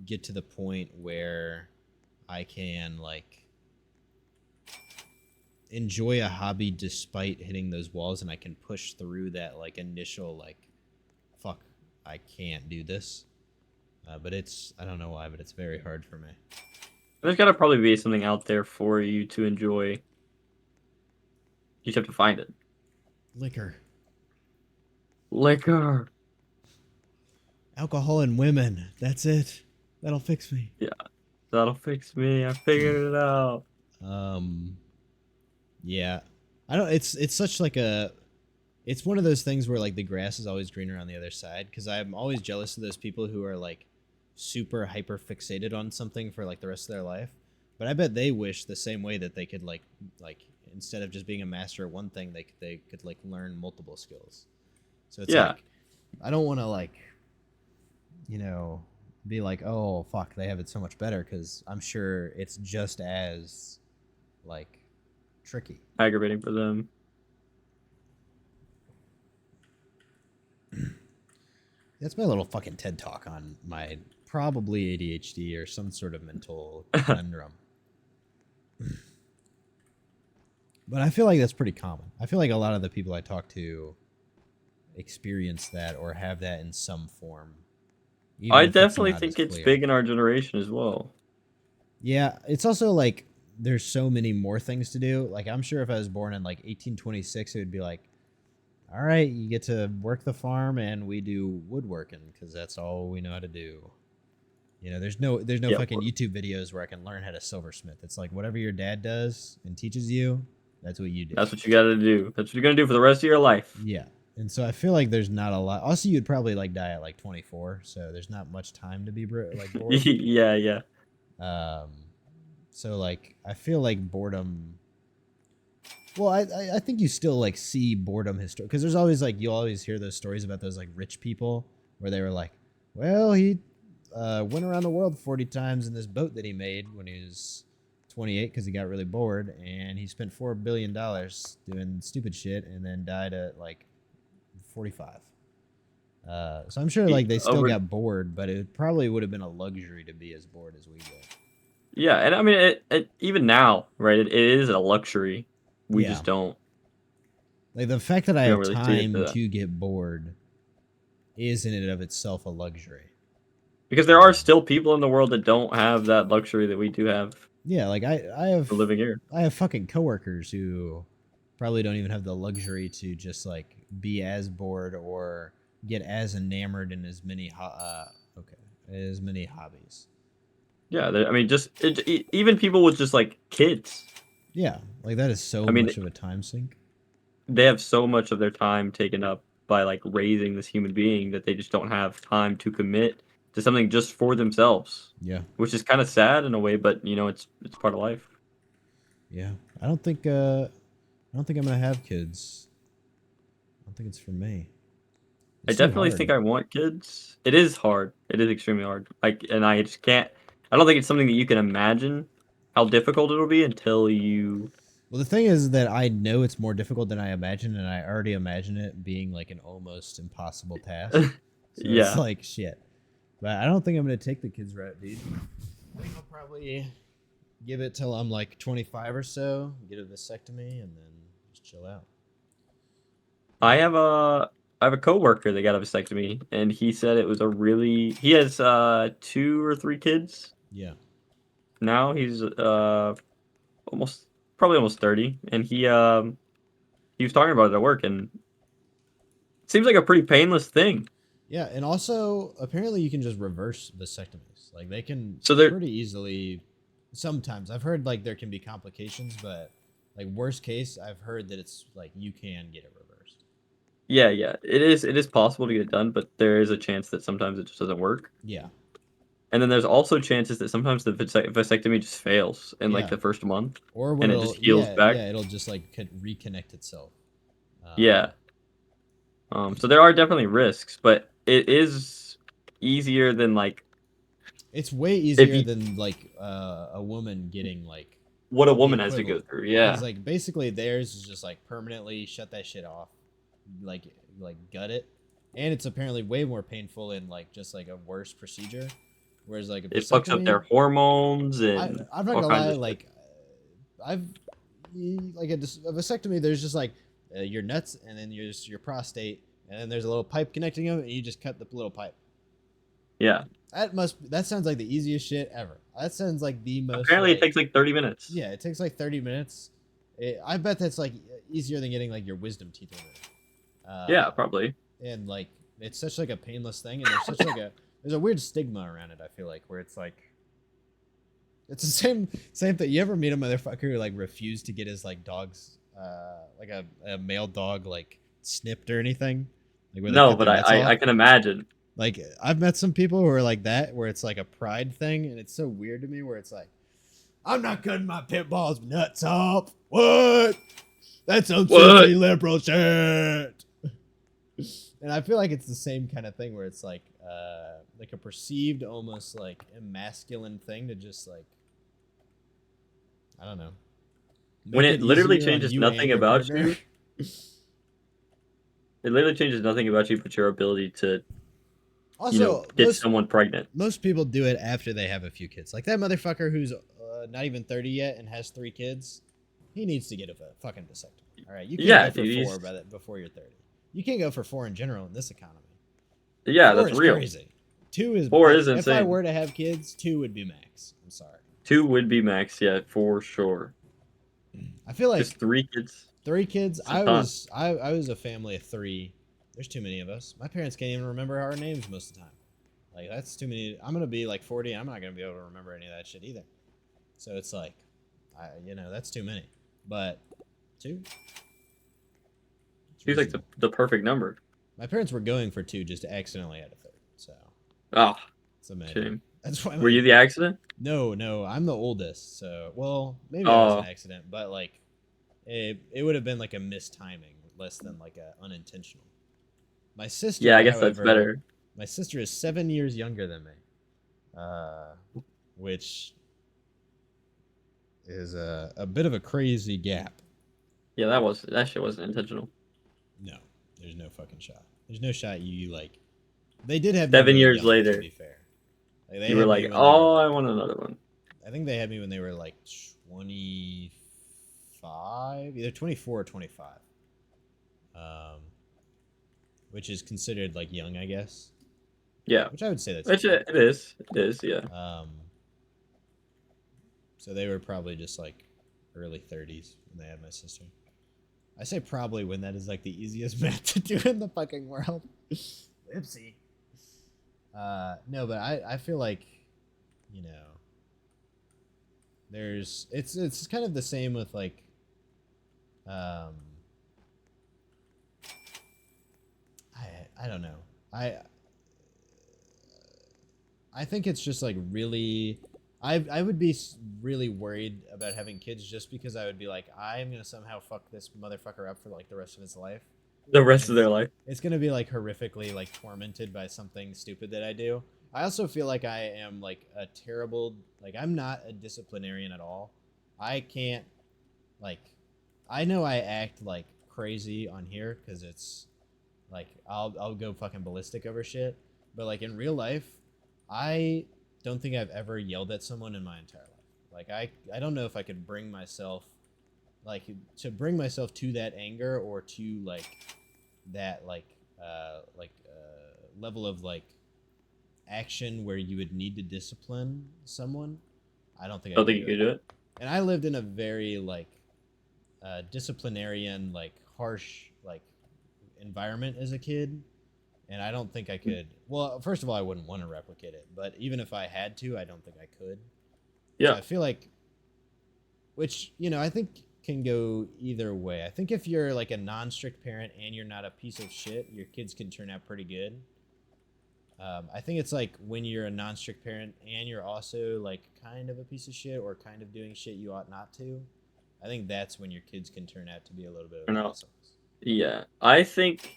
get to the point where I can like enjoy a hobby despite hitting those walls and I can push through that like initial like fuck I can't do this, but it's I don't know why but it's very hard for me. There's got to probably be something out there for you to enjoy. You just have to find it. Liquor, Liquor. alcohol, and women, that's it, that'll fix me. Yeah. That'll fix me. I figured it out. um yeah, I don't it's such like a it's one of those things where like the grass is always greener on the other side because I'm always jealous of those people who are like super hyper fixated on something for like the rest of their life. But I bet they wish the same way that they could like instead of just being a master at one thing, they could like learn multiple skills. So it's Yeah. like I don't want to like you know be like oh fuck they have it so much better because I'm sure it's just as like tricky. Aggravating for them. That's my little fucking TED talk on my probably ADHD or some sort of mental conundrum. But I feel like that's pretty common. I feel like a lot of the people I talk to experience that or have that in some form. Even I if it's definitely not as think it's clear. big in our generation as well. Yeah, it's also like there's so many more things to do. Like I'm sure if I was born in like 1826, it would be like, all right, you get to work the farm and we do woodworking because that's all we know how to do. You know, there's no Yeah. fucking YouTube videos where I can learn how to silversmith. It's like whatever your dad does and teaches you, that's what you do. That's what you got to do. That's what you're going to do for the rest of your life. Yeah. And so I feel like there's not a lot. Also, you'd probably like die at like 24, so there's not much time to be like bored. Yeah, yeah. Um, so like I feel like boredom. Well, I think you still like see boredom history because there's always like you'll always hear those stories about those like rich people where they were like, well, he went around the world 40 times in this boat that he made when he was 28 because he got really bored, and he spent $4 billion doing stupid shit, and then died at like 45. So I'm sure like they still got bored, but it probably would have been a luxury to be as bored as we get. Yeah, and I mean, even now, right? It is a luxury. We just don't. Like the fact that I We don't have really see it time for that. to get bored is in and of itself a luxury. Because there are still people in the world that don't have that luxury that we do have. Yeah, like I have For living here. I have fucking coworkers who probably don't even have the luxury to just like be as bored or get as enamored in as many as many hobbies. Yeah, I mean, even people with just like kids. Yeah, like that is so I mean, much of a time sink. they have so much of their time taken up by like raising this human being that they just don't have time to commit to something just for themselves. Yeah. Which is kind of sad in a way, but you know, it's part of life. Yeah. I don't think I'm gonna have kids. I don't think it's for me. I It's too definitely hard. think I want kids. It is hard. It is extremely hard. Like, and I just can't. I don't think it's something that you can imagine how difficult it'll be until you. Well, the thing is that I know it's more difficult than I imagine, and I already imagine it being like an almost impossible task. So it's Yeah. like shit. But I don't think I'm gonna take the kids route, dude. I think I'll probably give it till I'm like 25 or so, get a vasectomy, and then just chill out. I have a coworker that got a vasectomy, and he said it was a really. He has 2 or 3 kids Yeah. now. He's almost probably almost 30, and he was talking about it at work, and it seems like a pretty painless thing. Yeah, and also apparently you can just reverse vasectomies. Like they can So they're pretty easily. Sometimes I've heard like there can be complications, but like worst case, I've heard that it's like you can get it reversed. yeah, it is possible to get it done, but there is a chance that sometimes it just doesn't work. Yeah. And then there's also chances that sometimes the vasectomy just fails in like Yeah. the first month, Or what and it it'll just heals back. it'll just like reconnect itself. Yeah. So there are definitely risks, but it is easier than like It's way if easier you than like a woman getting like what a the woman has to go equivalent. through. Because Yeah. like basically theirs is just like permanently shut that shit off, like gut it, and it's apparently way more painful and like just like a worse procedure. Whereas like a It fucks up their vasectomy, hormones and I'm not all gonna kinds lie, of shit. like I've like a vasectomy. There's just like your nuts and then your prostate, and then there's a little pipe connecting them, and you just cut the little pipe. Yeah. That sounds like the easiest shit ever. That sounds like the most. Apparently like, it takes like 30 minutes. Yeah, it takes like 30 minutes. I bet that's like easier than getting like your wisdom teeth removed. Yeah, probably. And like it's such like a painless thing, and there's a weird stigma around it. I feel like where it's like it's the same thing. You ever meet a motherfucker who like refused to get his like dog's like a male dog like snipped or anything? Like where they No, cut but their nuts off? I can imagine. Like I've met some people who are like that, where it's like a pride thing, and it's so weird to me. Where it's like, I'm not cutting my pit bull's nuts off. What? That's some sissy liberal shit. And I feel like it's the same kind of thing where it's like a perceived almost like emasculine thing to just like, I don't know. When make it literally easier on changes you and nothing your about partner. you. It literally changes nothing about you but your ability to, Also, get someone pregnant. most people do it after they have a few kids. Like that motherfucker who's not even 30 yet and has 3 kids. He needs to get a fucking vasectomy. All right, you can't Yeah, go for dude, 4 before you're 30. You can't go for 4 in general in this economy. Yeah, 4 that's is real. crazy. 2 is 4 is If I insane. were to have kids, 2 would be max. I'm sorry. 2 would be max, yeah, for sure. I feel like Just 3 kids. 3 kids. It's a ton. I was a family of 3. There's too many of us. My parents can't even remember our names most of the time. Like that's too many. I'm gonna be like 40. And I'm not gonna be able to remember any of that shit either. So it's like, that's too many. But 2. Seems like the perfect number. My parents were going for 2, just accidentally had a 3rd. So Oh, it's amazing. shame. That's why. Were you the accident? No, I'm the oldest. So maybe it was an Oh, accident, but like, it would have been like a mistiming, less than like a unintentional. My sister. yeah, I guess that's however, better. My sister is 7 years younger than me. which is a bit of a crazy gap. Yeah, that shit wasn't intentional. No, there's no fucking shot. There's no shot you like. They did have me 7 years young, to later, be fair. Like, they you were had me like, when they were "Oh, I like. want another one." I think they had me when they were like 25, either 24 or 25. Um, which is considered like young, I guess. Yeah, Which I would say that's which young. it is. It is. Yeah. So they were probably just like early 30s when they had my sister. I say probably when that is like the easiest math to do in the fucking world. Oopsie. No, but I feel like, you know, it's kind of the same with like, um, I don't know. I think it's just like really. I would be really worried about having kids just because I would be like, I'm gonna somehow fuck this motherfucker up for like the rest of his life, The and rest of their life. it's gonna be like horrifically like tormented by something stupid that I do. I also feel like I am like a terrible like I'm not a disciplinarian at all. I can't like I know I act like crazy on here because it's like I'll go fucking ballistic over shit, but like in real life, I don't think I've ever yelled at someone in my entire life. Like I don't know if I could bring myself like to bring myself to that anger or to like that level of like action where you would need to discipline someone. I don't think I I don't could think do you it. could do it. And I lived in a very like disciplinarian, like harsh, like environment as a kid, and I don't think I could. Well, first of all, I wouldn't want to replicate it, but even if I had to, I don't think I could. So Yeah. I feel like, which I think can go either way. I think if you're like a non-strict parent and you're not a piece of shit, your kids can turn out pretty good. I think it's like when you're a non-strict parent and you're also like kind of a piece of shit or kind of doing shit you ought not to. I think that's when your kids can turn out to be a little bit Or of no. assholes. Yeah. I think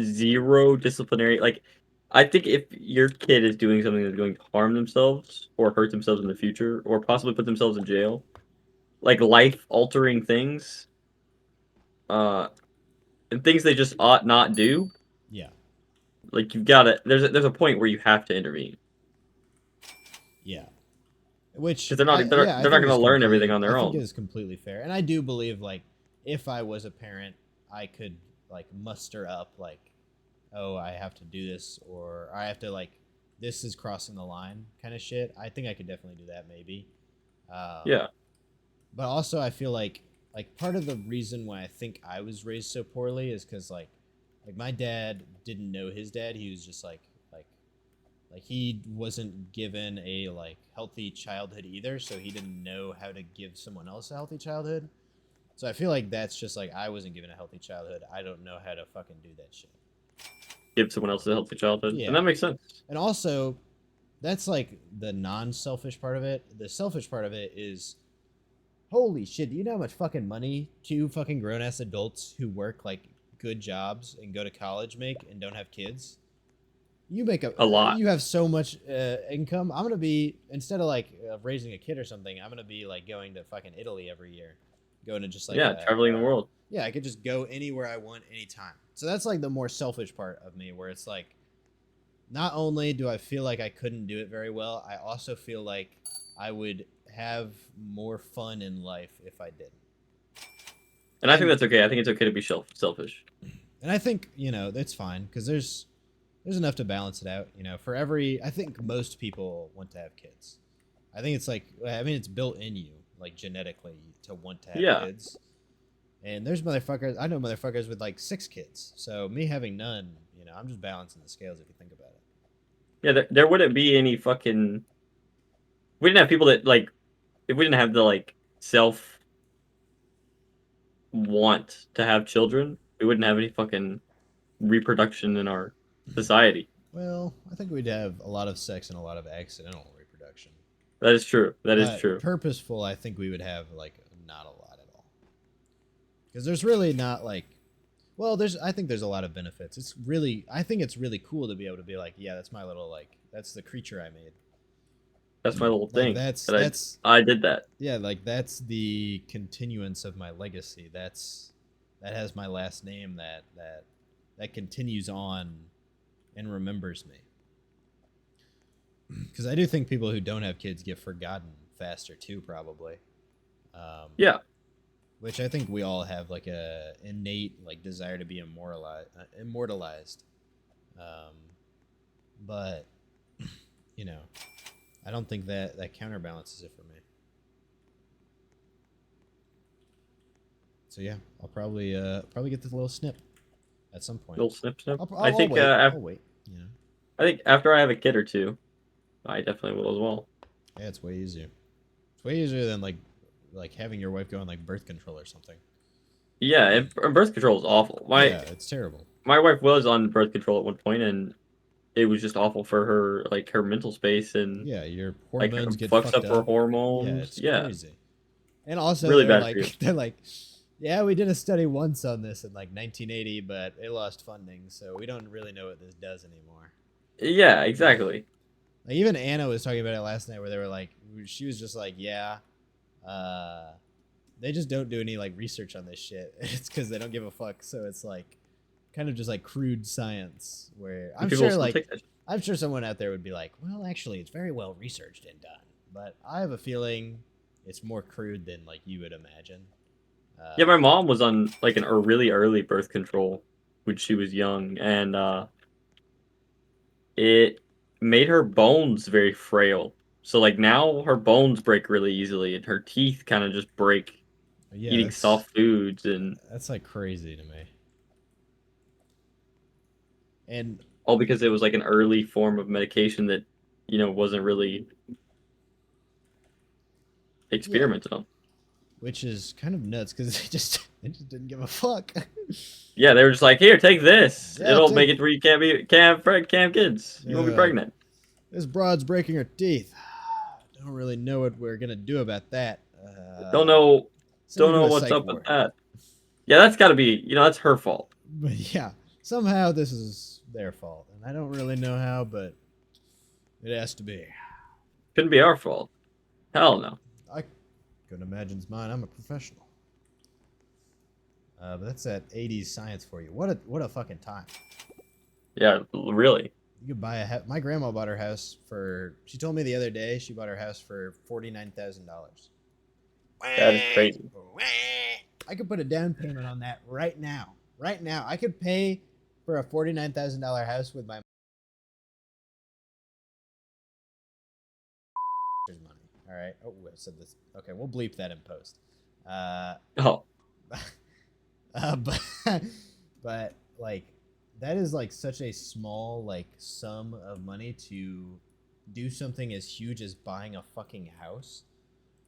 zero disciplinary. Like, I think if your kid is doing something that's going to harm themselves or hurt themselves in the future or possibly put themselves in jail, like life altering things, uh, and things they just ought not do. Yeah, Like you've got to. There's a point where you have to intervene yeah. Which because they're not they're, I they're not think going to is learn everything complete. on I their think own. is completely fair, and I do believe like if I was a parent, I could like muster up like, oh, I have to do this, or I have to like, this is crossing the line, kind of shit. I think I could definitely do that, maybe. Um, Yeah. but also, I feel like part of the reason why I think I was raised so poorly is because like my dad didn't know his dad. He was just like he wasn't given a like healthy childhood either, so he didn't know how to give someone else a healthy childhood. So I feel like that's just like I wasn't given a healthy childhood. I don't know how to fucking do that shit. Give someone else a healthy childhood, and Yeah. that makes sense. And also, that's like the non-selfish part of it. The selfish part of it is holy shit, do you know how much fucking money two fucking grown-ass adults who work like good jobs and go to college make and don't have kids? You make A lot. you have so much income. I'm gonna be instead of like raising a kid or something, I'm gonna be like going to fucking Italy every year, going to just like Yeah, traveling the world. yeah, I could just go anywhere I want anytime. So that's like the more selfish part of me, where it's like, not only do I feel like I couldn't do it very well, I also feel like I would have more fun in life if I didn't. And I think And that's okay. I think it's okay to be selfish. and I think that's fine because there's enough to balance it out. For every, I think most people want to have kids. I think it's like, I mean, it's built in you, like genetically, to want to have Yeah. kids. And there's motherfuckers, I know motherfuckers with like 6 kids. So me having none, I'm just balancing the scales if you think about it. Yeah, there wouldn't be any fucking. We didn't have people that like. If we didn't have the like self want to have children, we wouldn't have any fucking reproduction in our society. Well, I think we'd have a lot of sex and a lot of accidental reproduction. That is true. That is But true. purposeful, I think we would have like not a lot at all. Because there's really not like, well, I think there's a lot of benefits. I think it's really cool to be able to be like, yeah, that's my little like That's the creature I made. That's my little Like thing. that's I did that. yeah, like that's the continuance of my legacy. That has my last name that continues on and remembers me. Because I do think people who don't have kids get forgotten faster too, probably. Yeah. Which I think we all have like a innate like desire to be immortalized. Um, but you know, I don't think that counterbalances it for me. So yeah, I'll probably get this little snip at some point. Little snip snip. I'll wait. I'll wait. You know. I think after I have a kid or two, I definitely will as well. Yeah, it's way easier. It's way easier than like having your wife go on like birth control or something. Yeah, and birth control is awful. Yeah, it's terrible. My wife was on birth control at one point, and it was just awful for her, like her mental space, and Yeah, your like hormones get fucks fucked up her up. Yeah, hormones. it's Yeah, crazy. And also really bad for you. they're like, yeah, we did a study once on this in like 1980, but it lost funding, so we don't really know what this does anymore. Yeah, exactly. Like even Anna was talking about it last night, where they were like, she was just like, yeah, they just don't do any like research on this shit. It's because they don't give a fuck. So it's like kind of just like crude science. Where I'm People sure still like take that. I'm sure someone out there would be like, well, actually, it's very well researched and done. But I have a feeling it's more crude than like you would imagine. Yeah, my mom was on like a really early birth control when she was young, and it made her bones very frail. So like now her bones break really easily, and her teeth kind of just break Yeah, eating soft foods, and that's like crazy to me. And all because it was like an early form of medication that wasn't really yeah, experimented on. which is kind of nuts because they just didn't give a fuck. Yeah, they were just like, here, take this. Yeah, It'll make it where you can't have kids. You won't be pregnant. This broad's breaking her teeth. Don't really know what we're gonna do about that. Don't know Send her to a what's psych up with ward. that. Yeah, that's got to be, that's her fault. But yeah, somehow this is their fault, and I don't really know how, but it has to be. Couldn't be our fault. Hell no. I couldn't imagine it's mine. I'm a professional. But that's that 80s science for you. What a fucking time. Yeah, really. You could buy a house. My grandma bought her house for. She told me the other day she bought her house for $49,000. That is crazy. I could put a down payment on that right now. Right now, I could pay for a $49,000 house with my money. All right. Oh, I said this. Okay, we'll bleep that in post. Oh, But but like that is like such a small like sum of money to do something as huge as buying a fucking house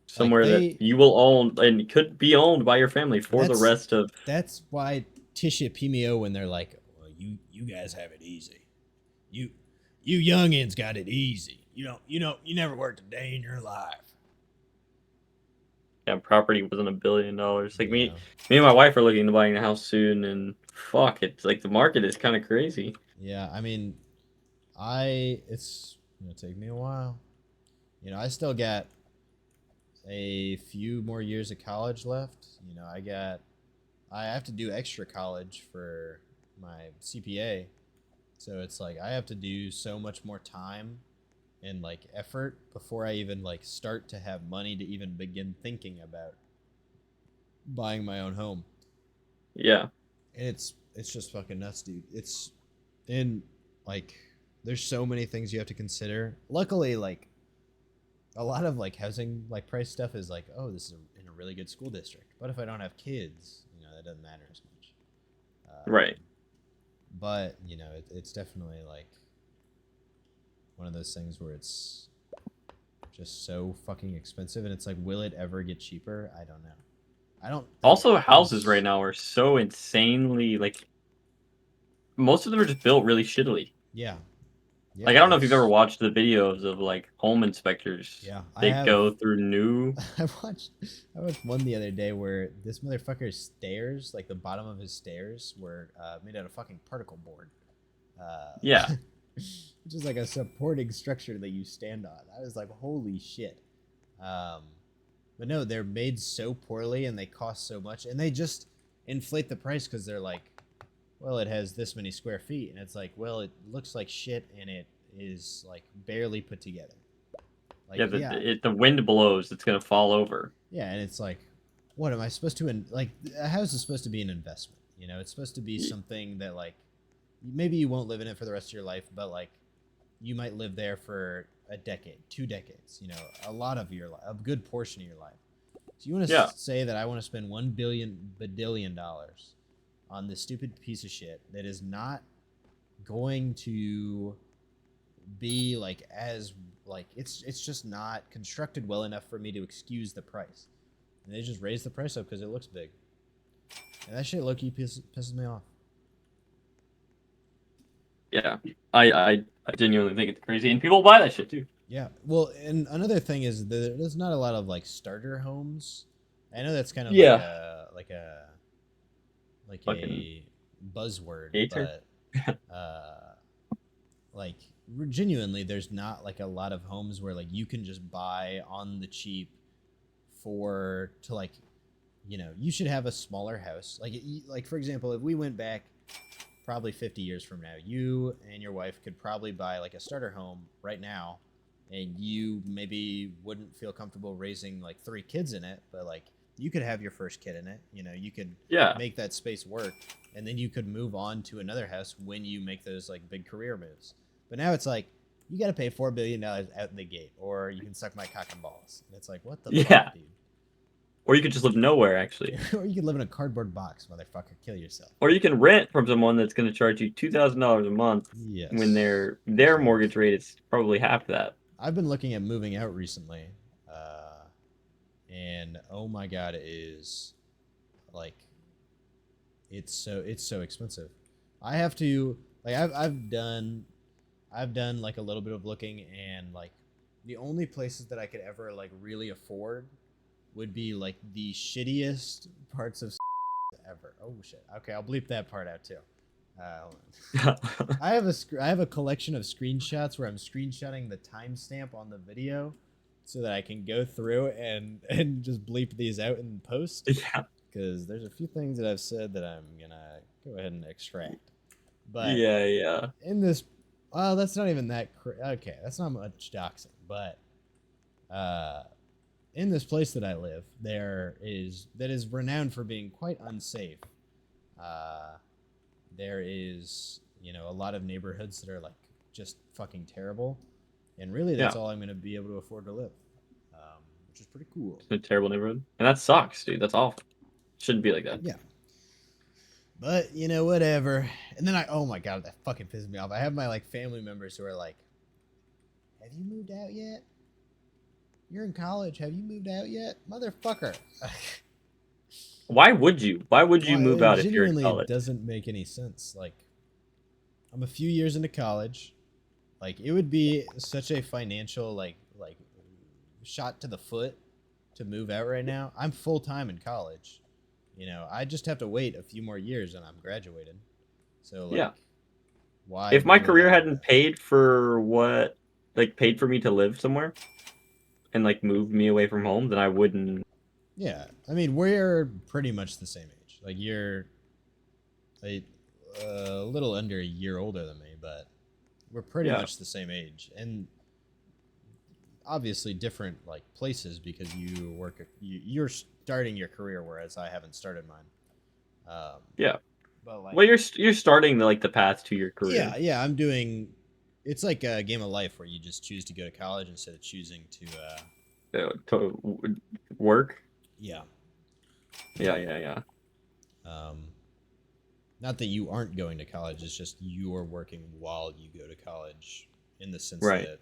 somewhere that you will own and could be owned by your family for the rest of. That's why Tisha Pimeo when they're like, well, you guys have it easy, you youngins got it easy, you never worked a day in your life. Yeah, property wasn't $1 billion. Like me and my wife are looking to buying a house soon, and fuck, it's like the market is kind of crazy. Yeah, I mean, it's gonna take me a while. I still got a few more years of college left. I have to do extra college for my CPA, so it's like I have to do so much more time and like effort before I even like start to have money to even begin thinking about buying my own home. Yeah. And it's just fucking nuts, dude. It's in like there's so many things you have to consider. Luckily, like a lot of like housing like price stuff is like, oh, this is in a really good school district. But if I don't have kids, that doesn't matter as much. Right. But it's definitely like one of those things where it's just so fucking expensive, and it's like, will it ever get cheaper? I don't know. I don't. Also, houses right now are so insanely like. Most of them are just built really shittily. Yeah. Like, I don't know if you've ever watched the videos of like home inspectors. Yeah, They go through new. I watched one the other day where this motherfucker's stairs, like the bottom of his stairs, were made out of fucking particle board. Yeah. which is like a supporting structure that you stand on. I was like, holy shit. But no, they're made so poorly and they cost so much, and they just inflate the price because they're like, well, it has this many square feet, and it's like, well, it looks like shit and it is like barely put together. Like, Yeah, the wind blows, it's gonna fall over. yeah, and it's like, what am I supposed to like? A house is supposed to be an investment. You know, it's supposed to be something that like maybe you won't live in it for the rest of your life, but like you might live there for a decade, 2 decades. You know, a lot of your life, a good portion of your life. So you want to say that I want to spend $1 billion on this stupid piece of shit that is not going to be like as like it's just not constructed well enough for me to excuse the price, and they just raise the price up because it looks big, and that shit low-key pisses me off. Yeah, I genuinely think it's crazy, and people buy that shit too. Yeah, well, and another thing is there's not a lot of like starter homes. I know that's kind of like a buzzword, Hater. but like genuinely there's not like a lot of homes where like you can just buy on the cheap to like, you know, you should have a smaller house. Like for example, if we went back probably 50 years from now, you and your wife could probably buy like a starter home right now, and you maybe wouldn't feel comfortable raising like 3 kids in it, but like you could have your first kid in it. You know, you could make that space work, and then you could move on to another house when you make those like big career moves. But now it's like you got to pay $4 billion out the gate, or you can suck my cock and balls. And it's like, what the fuck, dude? Or you could just live nowhere, actually. Or you could live in a cardboard box, motherfucker. Kill yourself. Or you can rent from someone that's going to charge you $2,000 a month. Yes. When their mortgage rate is probably half that. I've been looking at moving out recently, and oh my god, it is like it's so expensive. I have to like I've done like a little bit of looking, and like the only places that I could ever like really afford would be like the shittiest parts of ever. Oh shit. Okay, I'll bleep that part out too. I have a collection of screenshots where I'm screenshotting the timestamp on the video so that I can go through and just bleep these out in post. Yeah. Because there's a few things that I've said that I'm gonna go ahead and extract. But yeah. In this, well, that's not even that. Okay, that's not much doxing. But in this place that I live, that is renowned for being quite unsafe. There is, you know, a lot of neighborhoods that are like just fucking terrible, and really that's all I'm going to be able to afford to live, which is pretty cool. It's a terrible neighborhood, and that sucks, dude. That's awful. Shouldn't be like that. Yeah. But you know, whatever. And then oh my god, that fucking pisses me off. I have my like family members who are like, "Have you moved out yet? You're in college. Have you moved out yet, motherfucker?" Why would you? Why would you move out if you're in college? It doesn't make any sense. Like, I'm a few years into college. Like, it would be such a financial like shot to the foot to move out right now. I'm full time in college. You know, I just have to wait a few more years and I'm graduated. So like, why? If my career hadn't paid for paid for me to live somewhere and like move me away from home, then I wouldn't. Yeah, I mean, we're pretty much the same age. Like, you're a little under a year older than me, but we're pretty much the same age. And obviously different, like, places because you're starting your career, whereas I haven't started mine. But like, well, you're starting the path to your career. Yeah, I'm doing. It's like a game of life where you just choose to go to college instead of choosing to work. Yeah. Not that you aren't going to college, it's just you are working while you go to college, in the sense that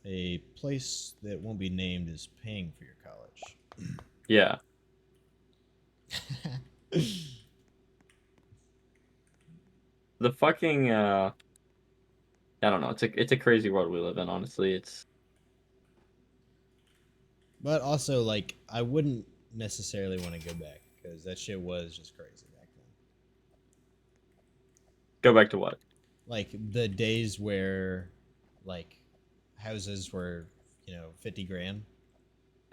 a place that won't be named is paying for your college. Yeah. The fucking I don't know. It's a crazy world we live in. Honestly, But also, like, I wouldn't necessarily want to go back because that shit was just crazy back Go back to what? Like the days where, like, houses were, 50 grand.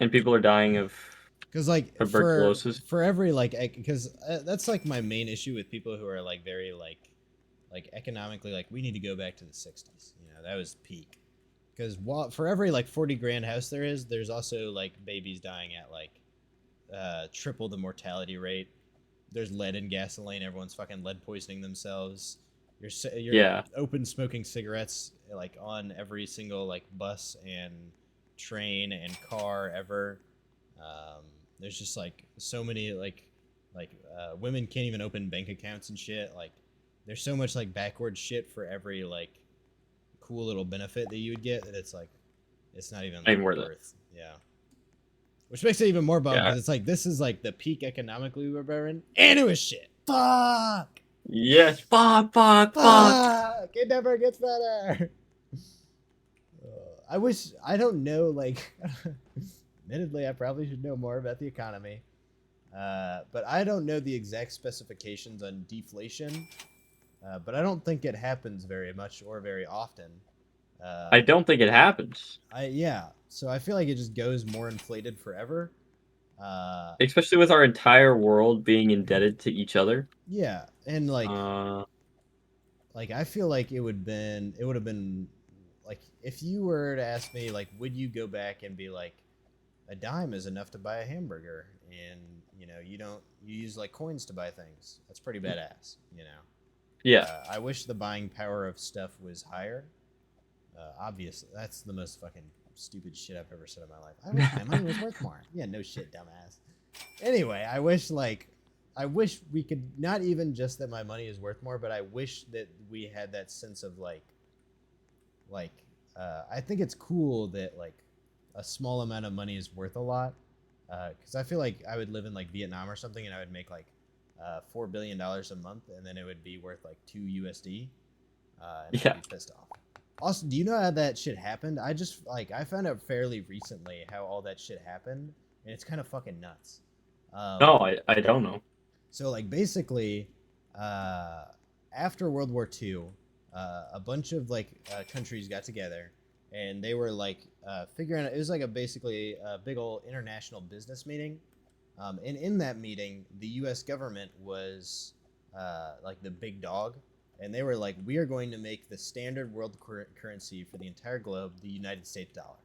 And people are dying of Because like tuberculosis. for every like, because that's like my main issue with people who are like very like economically like we need to go back to the 60s. That was peak. Because for every like 40 grand house there's also like babies dying at like triple the mortality rate. There's lead in gasoline. Everyone's fucking lead poisoning themselves. You're Yeah. open smoking cigarettes like on every single like bus and train and car ever. Um, there's just like so many like women can't even open bank accounts and shit. Like there's so much like backward shit for every like cool little benefit that you would get that it's like it's not even Not like even worth it. worth. Yeah. Which makes it even more bummed Yeah. because it's like this is like the peak economically we were in, and it was shit. Fuck. Yes. Fuck. It never gets better. I don't know, like, admittedly, I probably should know more about the economy. But I don't know the exact specifications on deflation. But I don't think it happens very much or very often. I don't think it happens. Yeah. So I feel like it just goes more inflated forever. Uh, Especially with our entire world being indebted to each other. yeah, and like Uh, I feel like it would have been like if you were to ask me like would you go back and be like a dime is enough to buy a hamburger and you use like coins to buy things. That's pretty badass. yeah. I wish the buying power of stuff was higher. Obviously, that's the most fucking stupid shit I've ever said in my life. I wish my money was worth more. Yeah, no shit, dumbass. Anyway, I wish we could not even just that my money is worth more, but I wish that we had that sense of like I think it's cool that like a small amount of money is worth a lot because I feel like I would live in like Vietnam or something and I would make like $4 billion a month and then it would be worth like $2 and Yeah. I'd be pissed off. Also, do you know how that shit happened? I found out fairly recently how all that shit happened, and it's kind of fucking nuts. No, I don't know. So like basically, uh, after World War II, a bunch of like countries got together, and they were like figuring out. It was like basically a big old international business meeting, and in that meeting, the U.S. government was like the big dog, and they were like, "We are going to make the standard world currency for the entire globe the United States dollar,"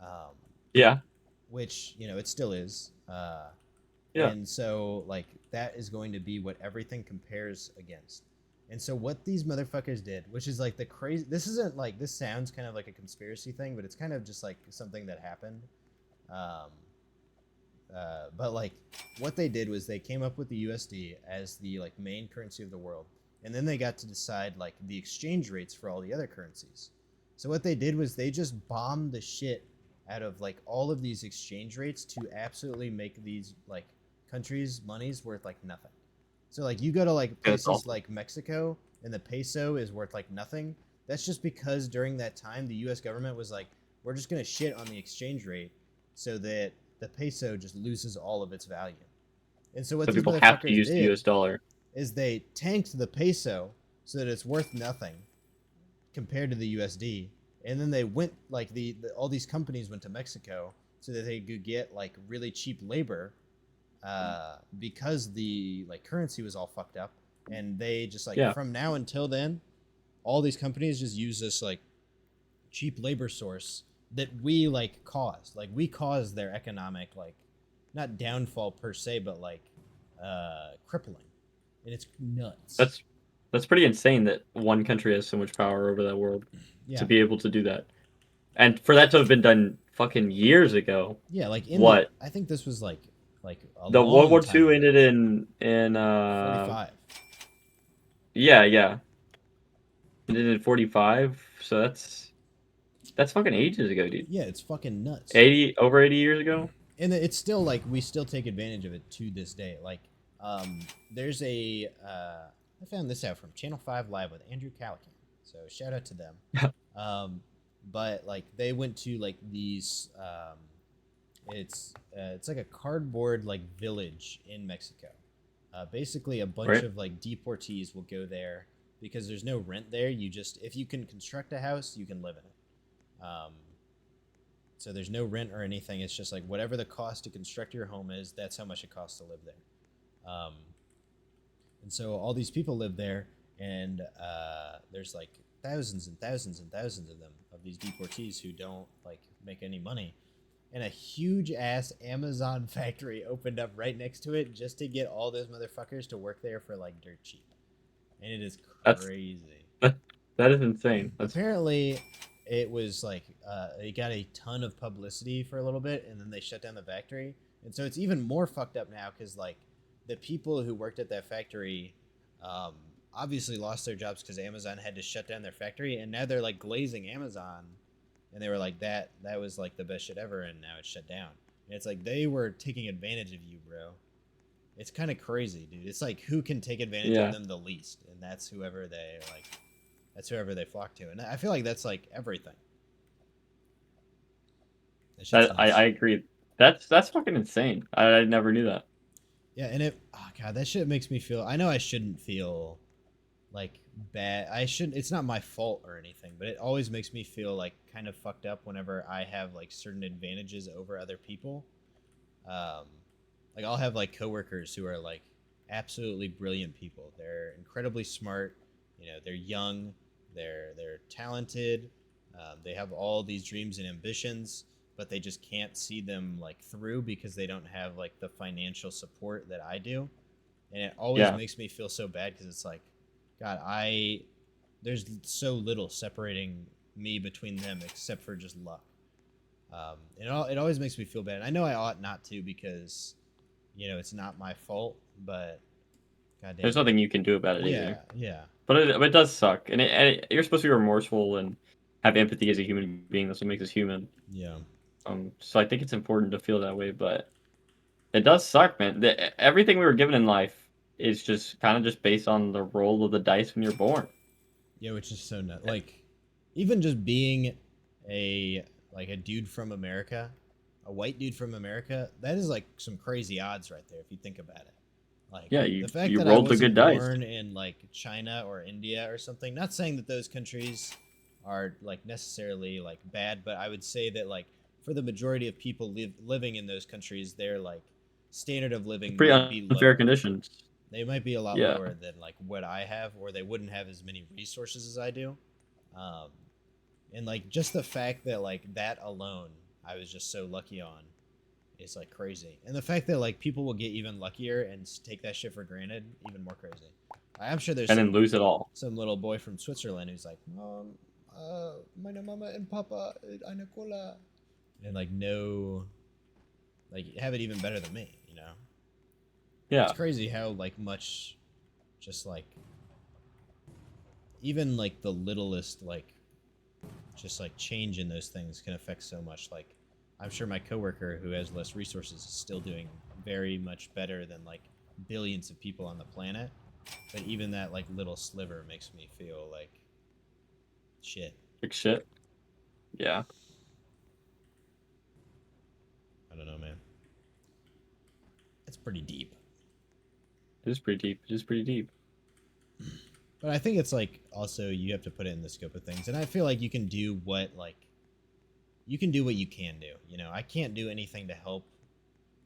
um, Yeah. which it still is. Yeah. And so, like, that is going to be what everything compares against. And so, what these motherfuckers did, which is like the crazy, this isn't like, this sounds kind of like a conspiracy thing, but it's kind of just like something that happened. Um, but like, what they did was they came up with the USD as the like main currency of the world. And then they got to decide like the exchange rates for all the other currencies. So, what they did was they just bombed the shit out of like all of these exchange rates to absolutely make these like countries' money's worth like nothing. So like you go to like That's places awesome. like Mexico and the peso is worth like nothing. That's just because during that time the US government was like, we're just gonna shit on the exchange rate so that the peso just loses all of its value. And so what So these people have to motherfuckers use the did US dollar. is they tanked the peso so that it's worth nothing compared to the USD. And then they went like all these companies went to Mexico so that they could get like really cheap labor because the like currency was all fucked up, and they just like Yeah. from now until then, all these companies just use this like cheap labor source that we like caused. Like we caused their economic like not downfall per se, but like crippling, and it's nuts. That's pretty insane that one country has so much power over that world to Yeah, be able to do that. And for that to have been done fucking years ago. yeah. Like in the, What? I think this was like a The World long War time II ago. ended in 45. yeah. It ended in 45. So that's fucking ages ago, dude. Yeah, it's fucking nuts. 80 years ago? And it's still like we still take advantage of it to this day. Like, there's I found this out from Channel 5 Live with Andrew Calican. So shout out to them. But like they went to like these, it's like a cardboard like village in Mexico. Basically, a bunch Right. of like deportees will go there because there's no rent there. You just, if you can construct a house, you can live in it. So there's no rent or anything. It's just like whatever the cost to construct your home is, that's how much it costs to live there. And so all these people live there, and there's like thousands and thousands and thousands of them, of these deportees who don't like make any money. And a huge ass Amazon factory opened up right next to it just to get all those motherfuckers to work there for like dirt cheap. And it is That's crazy. that is insane. That's Apparently, it was like it got a ton of publicity for a little bit, and then they shut down the factory. And so it's even more fucked up now because like the people who worked at that factory obviously lost their jobs because Amazon had to shut down their factory, and now they're like glazing Amazon, and they were like that was like the best shit ever, and now it's shut down. And it's like they were taking advantage of you, bro. It's kind of crazy, dude. It's like who can take advantage Yeah. of them the least, and that's whoever they like. That's whoever they flock to, and I feel like that's like everything. That shit's that I nuts. agree. That's fucking insane. I never knew that. Yeah, and oh god, that shit makes me feel. I know I shouldn't feel like bad. I should. It's not my fault or anything, but it always makes me feel like kind of fucked up whenever I have like certain advantages over other people. Um, like I'll have like coworkers who are like absolutely brilliant people. They're incredibly smart. You know, they're young. They're talented. They have all these dreams and ambitions, but they just can't see them like through because they don't have like the financial support that I do. And it always Yeah. makes me feel so bad because it's like, God, there's so little separating me between them except for just luck. It always makes me feel bad. I know I ought not to because, you know, it's not my fault, but goddamn. There's nothing you can do about it Yeah, either. yeah, But it does suck, and you're supposed to be remorseful and have empathy as a human being. That's what makes us human. yeah. So I think it's important to feel that way, but it does suck, man. Everything we were given in life is just kind of just based on the roll of the dice when you're born. Yeah, which is so nuts. Like, even just being a a dude from America, a white dude from America, that is like some crazy odds right there if you think about it. Like Yeah, the fact you that I rolled the good wasn't dice. born in like China or India or something. Not saying that those countries are like necessarily like bad, but I would say that like for the majority of people living in those countries, their like standard of living Pretty might be unfair lower. conditions. They might be a lot Yeah. lower than like what I have, or they wouldn't have as many resources as I do. Um, and like just the fact that like that alone, I was just so lucky on, is like crazy. And the fact that like people will get even luckier and take that shit for granted, even more crazy. I'm sure there's And then lose it all. some little boy from Switzerland who's like, meine Mama and Papa eine Cola, and like no, like have it even better than me, you know. Yeah. It's crazy how like much, just like even like the littlest like just like change in those things can affect so much. Like I'm sure my coworker who has less resources is still doing very much better than like billions of people on the planet, but even that like little sliver makes me feel like shit. Big shit. Yeah. I don't know, man. It's pretty deep. It is pretty deep. It is pretty deep. But I think it's like also you have to put it in the scope of things, and I feel like you can do what you can do what you can do. You know, I can't do anything to help,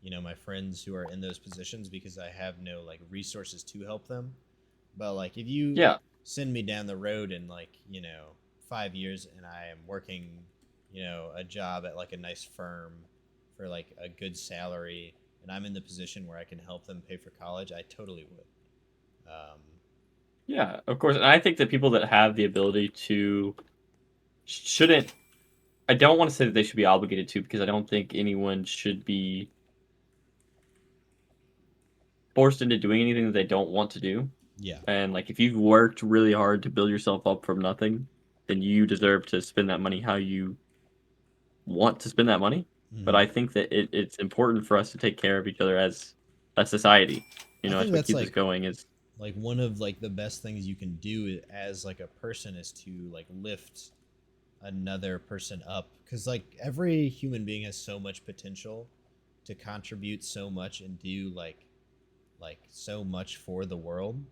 you know, my friends who are in those positions because I have no like resources to help them. But like if you Yeah. send me down the road in like, you know, 5 years and I am working, you know, a job at like a nice firm for like a good salary and I'm in the position where I can help them pay for college, I totally would. Yeah, of course. And I think that people that have the ability to shouldn't. I don't want to say that they should be obligated to because I don't think anyone should be forced into doing anything that they don't want to do. Yeah. And like if you've worked really hard to build yourself up from nothing, then you deserve to spend that money how you want to spend that money. But Mhm. I think that it's important for us to take care of each other as a society. I That's think what that's keeps us going. Is like one of like the best things you can do as like a person is to like lift another person up because like every human being has so much potential to contribute so much and do like so much for the world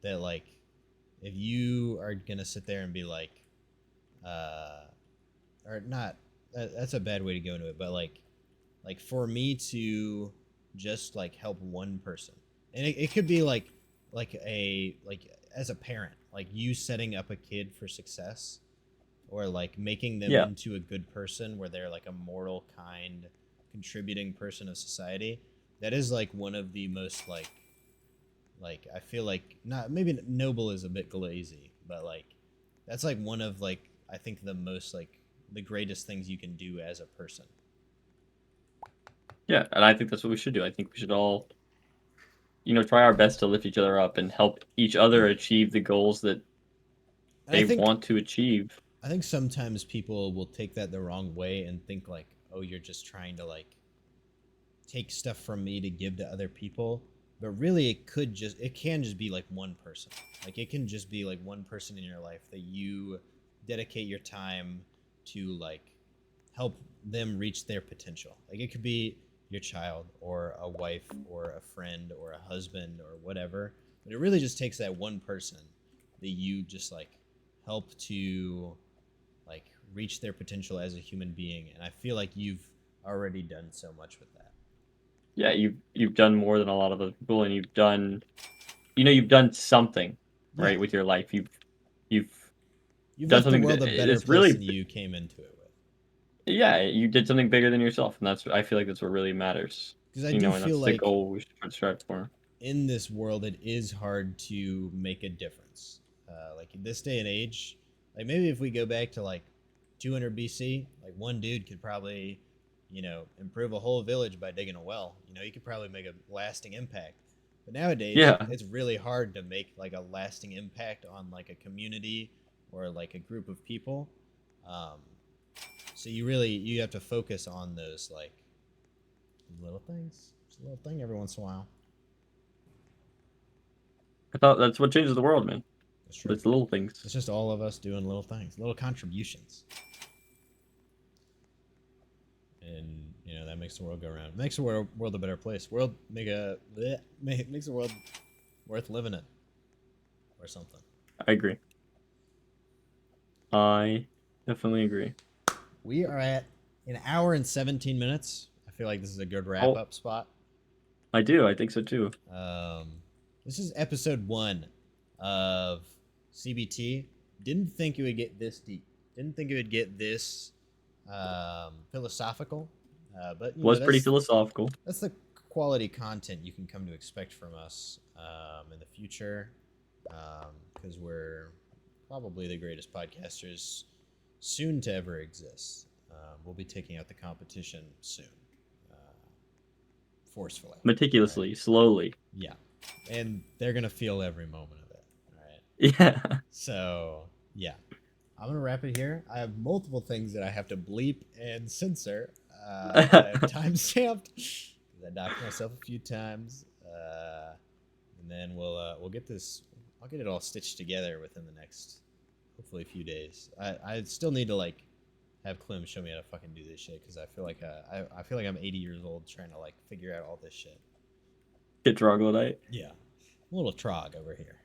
that like if you are gonna sit there and be like, or not, that's a bad way to go into it, but like for me to just like help one person, and it could be like a like as a parent, like you setting up a kid for success, or like making them Yeah. into a good person where they're like a moral, kind, contributing person of society. That is like one of the most like I feel like, not maybe noble is a bit glazy, but like that's like one of like I think the most like the greatest things you can do as a person. Yeah, and I think that's what we should do. I think we should all, try our best to lift each other up and help each other achieve the goals that And they want to achieve. I think sometimes people will take that the wrong way and think like, oh, you're just trying to like take stuff from me to give to other people. But really it can just be like one person. Like it can just be like one person in your life that you dedicate your time to like help them reach their potential. Like it could be your child or a wife or a friend or a husband or whatever. But it really just takes that one person that you just like help to like reach their potential as a human being. And I feel like you've already done so much with that. Yeah, you've done more than a lot of those people, and you've done something, Yeah. right, with your life. You've You've done left the something world that a better is place really, than you came into it with. yeah, you did something bigger than yourself, and I feel like that's what really matters. Because I do And feel that's the like goal we should try to strive for. in this world, it is hard to make a difference. Like in this day and age, like maybe if we go back to like 200 BC, like one dude could probably, improve a whole village by digging a well. You could probably make a lasting impact. But nowadays, Yeah, it's really hard to make like a lasting impact on like a community or like a group of people. Um, so you have to focus on those like little things, just a little thing every once in a while. I thought that's what changes the world, man. That's true. It's the little things. It's just all of us doing little things, little contributions, and that makes the world go around. It makes the world a better place. World makes the world worth living in, or something. I agree. I definitely agree. We are at an hour and 17 minutes. I feel like this is a good wrap Oh, up spot. I do. I think so too. Um, this is episode 1 of CBT. Didn't think it would get this deep. Didn't think it would get this philosophical. But Was pretty philosophical. that's the quality content you can come to expect from us in the future, because we're probably the greatest podcasters soon to ever exist. We'll be taking out the competition soon, uh, forcefully. Right? Meticulously, slowly. Yeah, and they're gonna feel every moment of it. All right. Yeah. So yeah, I'm gonna wrap it here. I have multiple things that I have to bleep and censor. That I have time stamped. I knocked myself a few times, and then we'll get this. I'll get it all stitched together within the next, hopefully, a few days. I still need to like have Clem show me how to fucking do this shit, because I feel like I feel like I'm 80 years old trying to like figure out all this shit. Get troglodyte. Yeah, a little trog over here.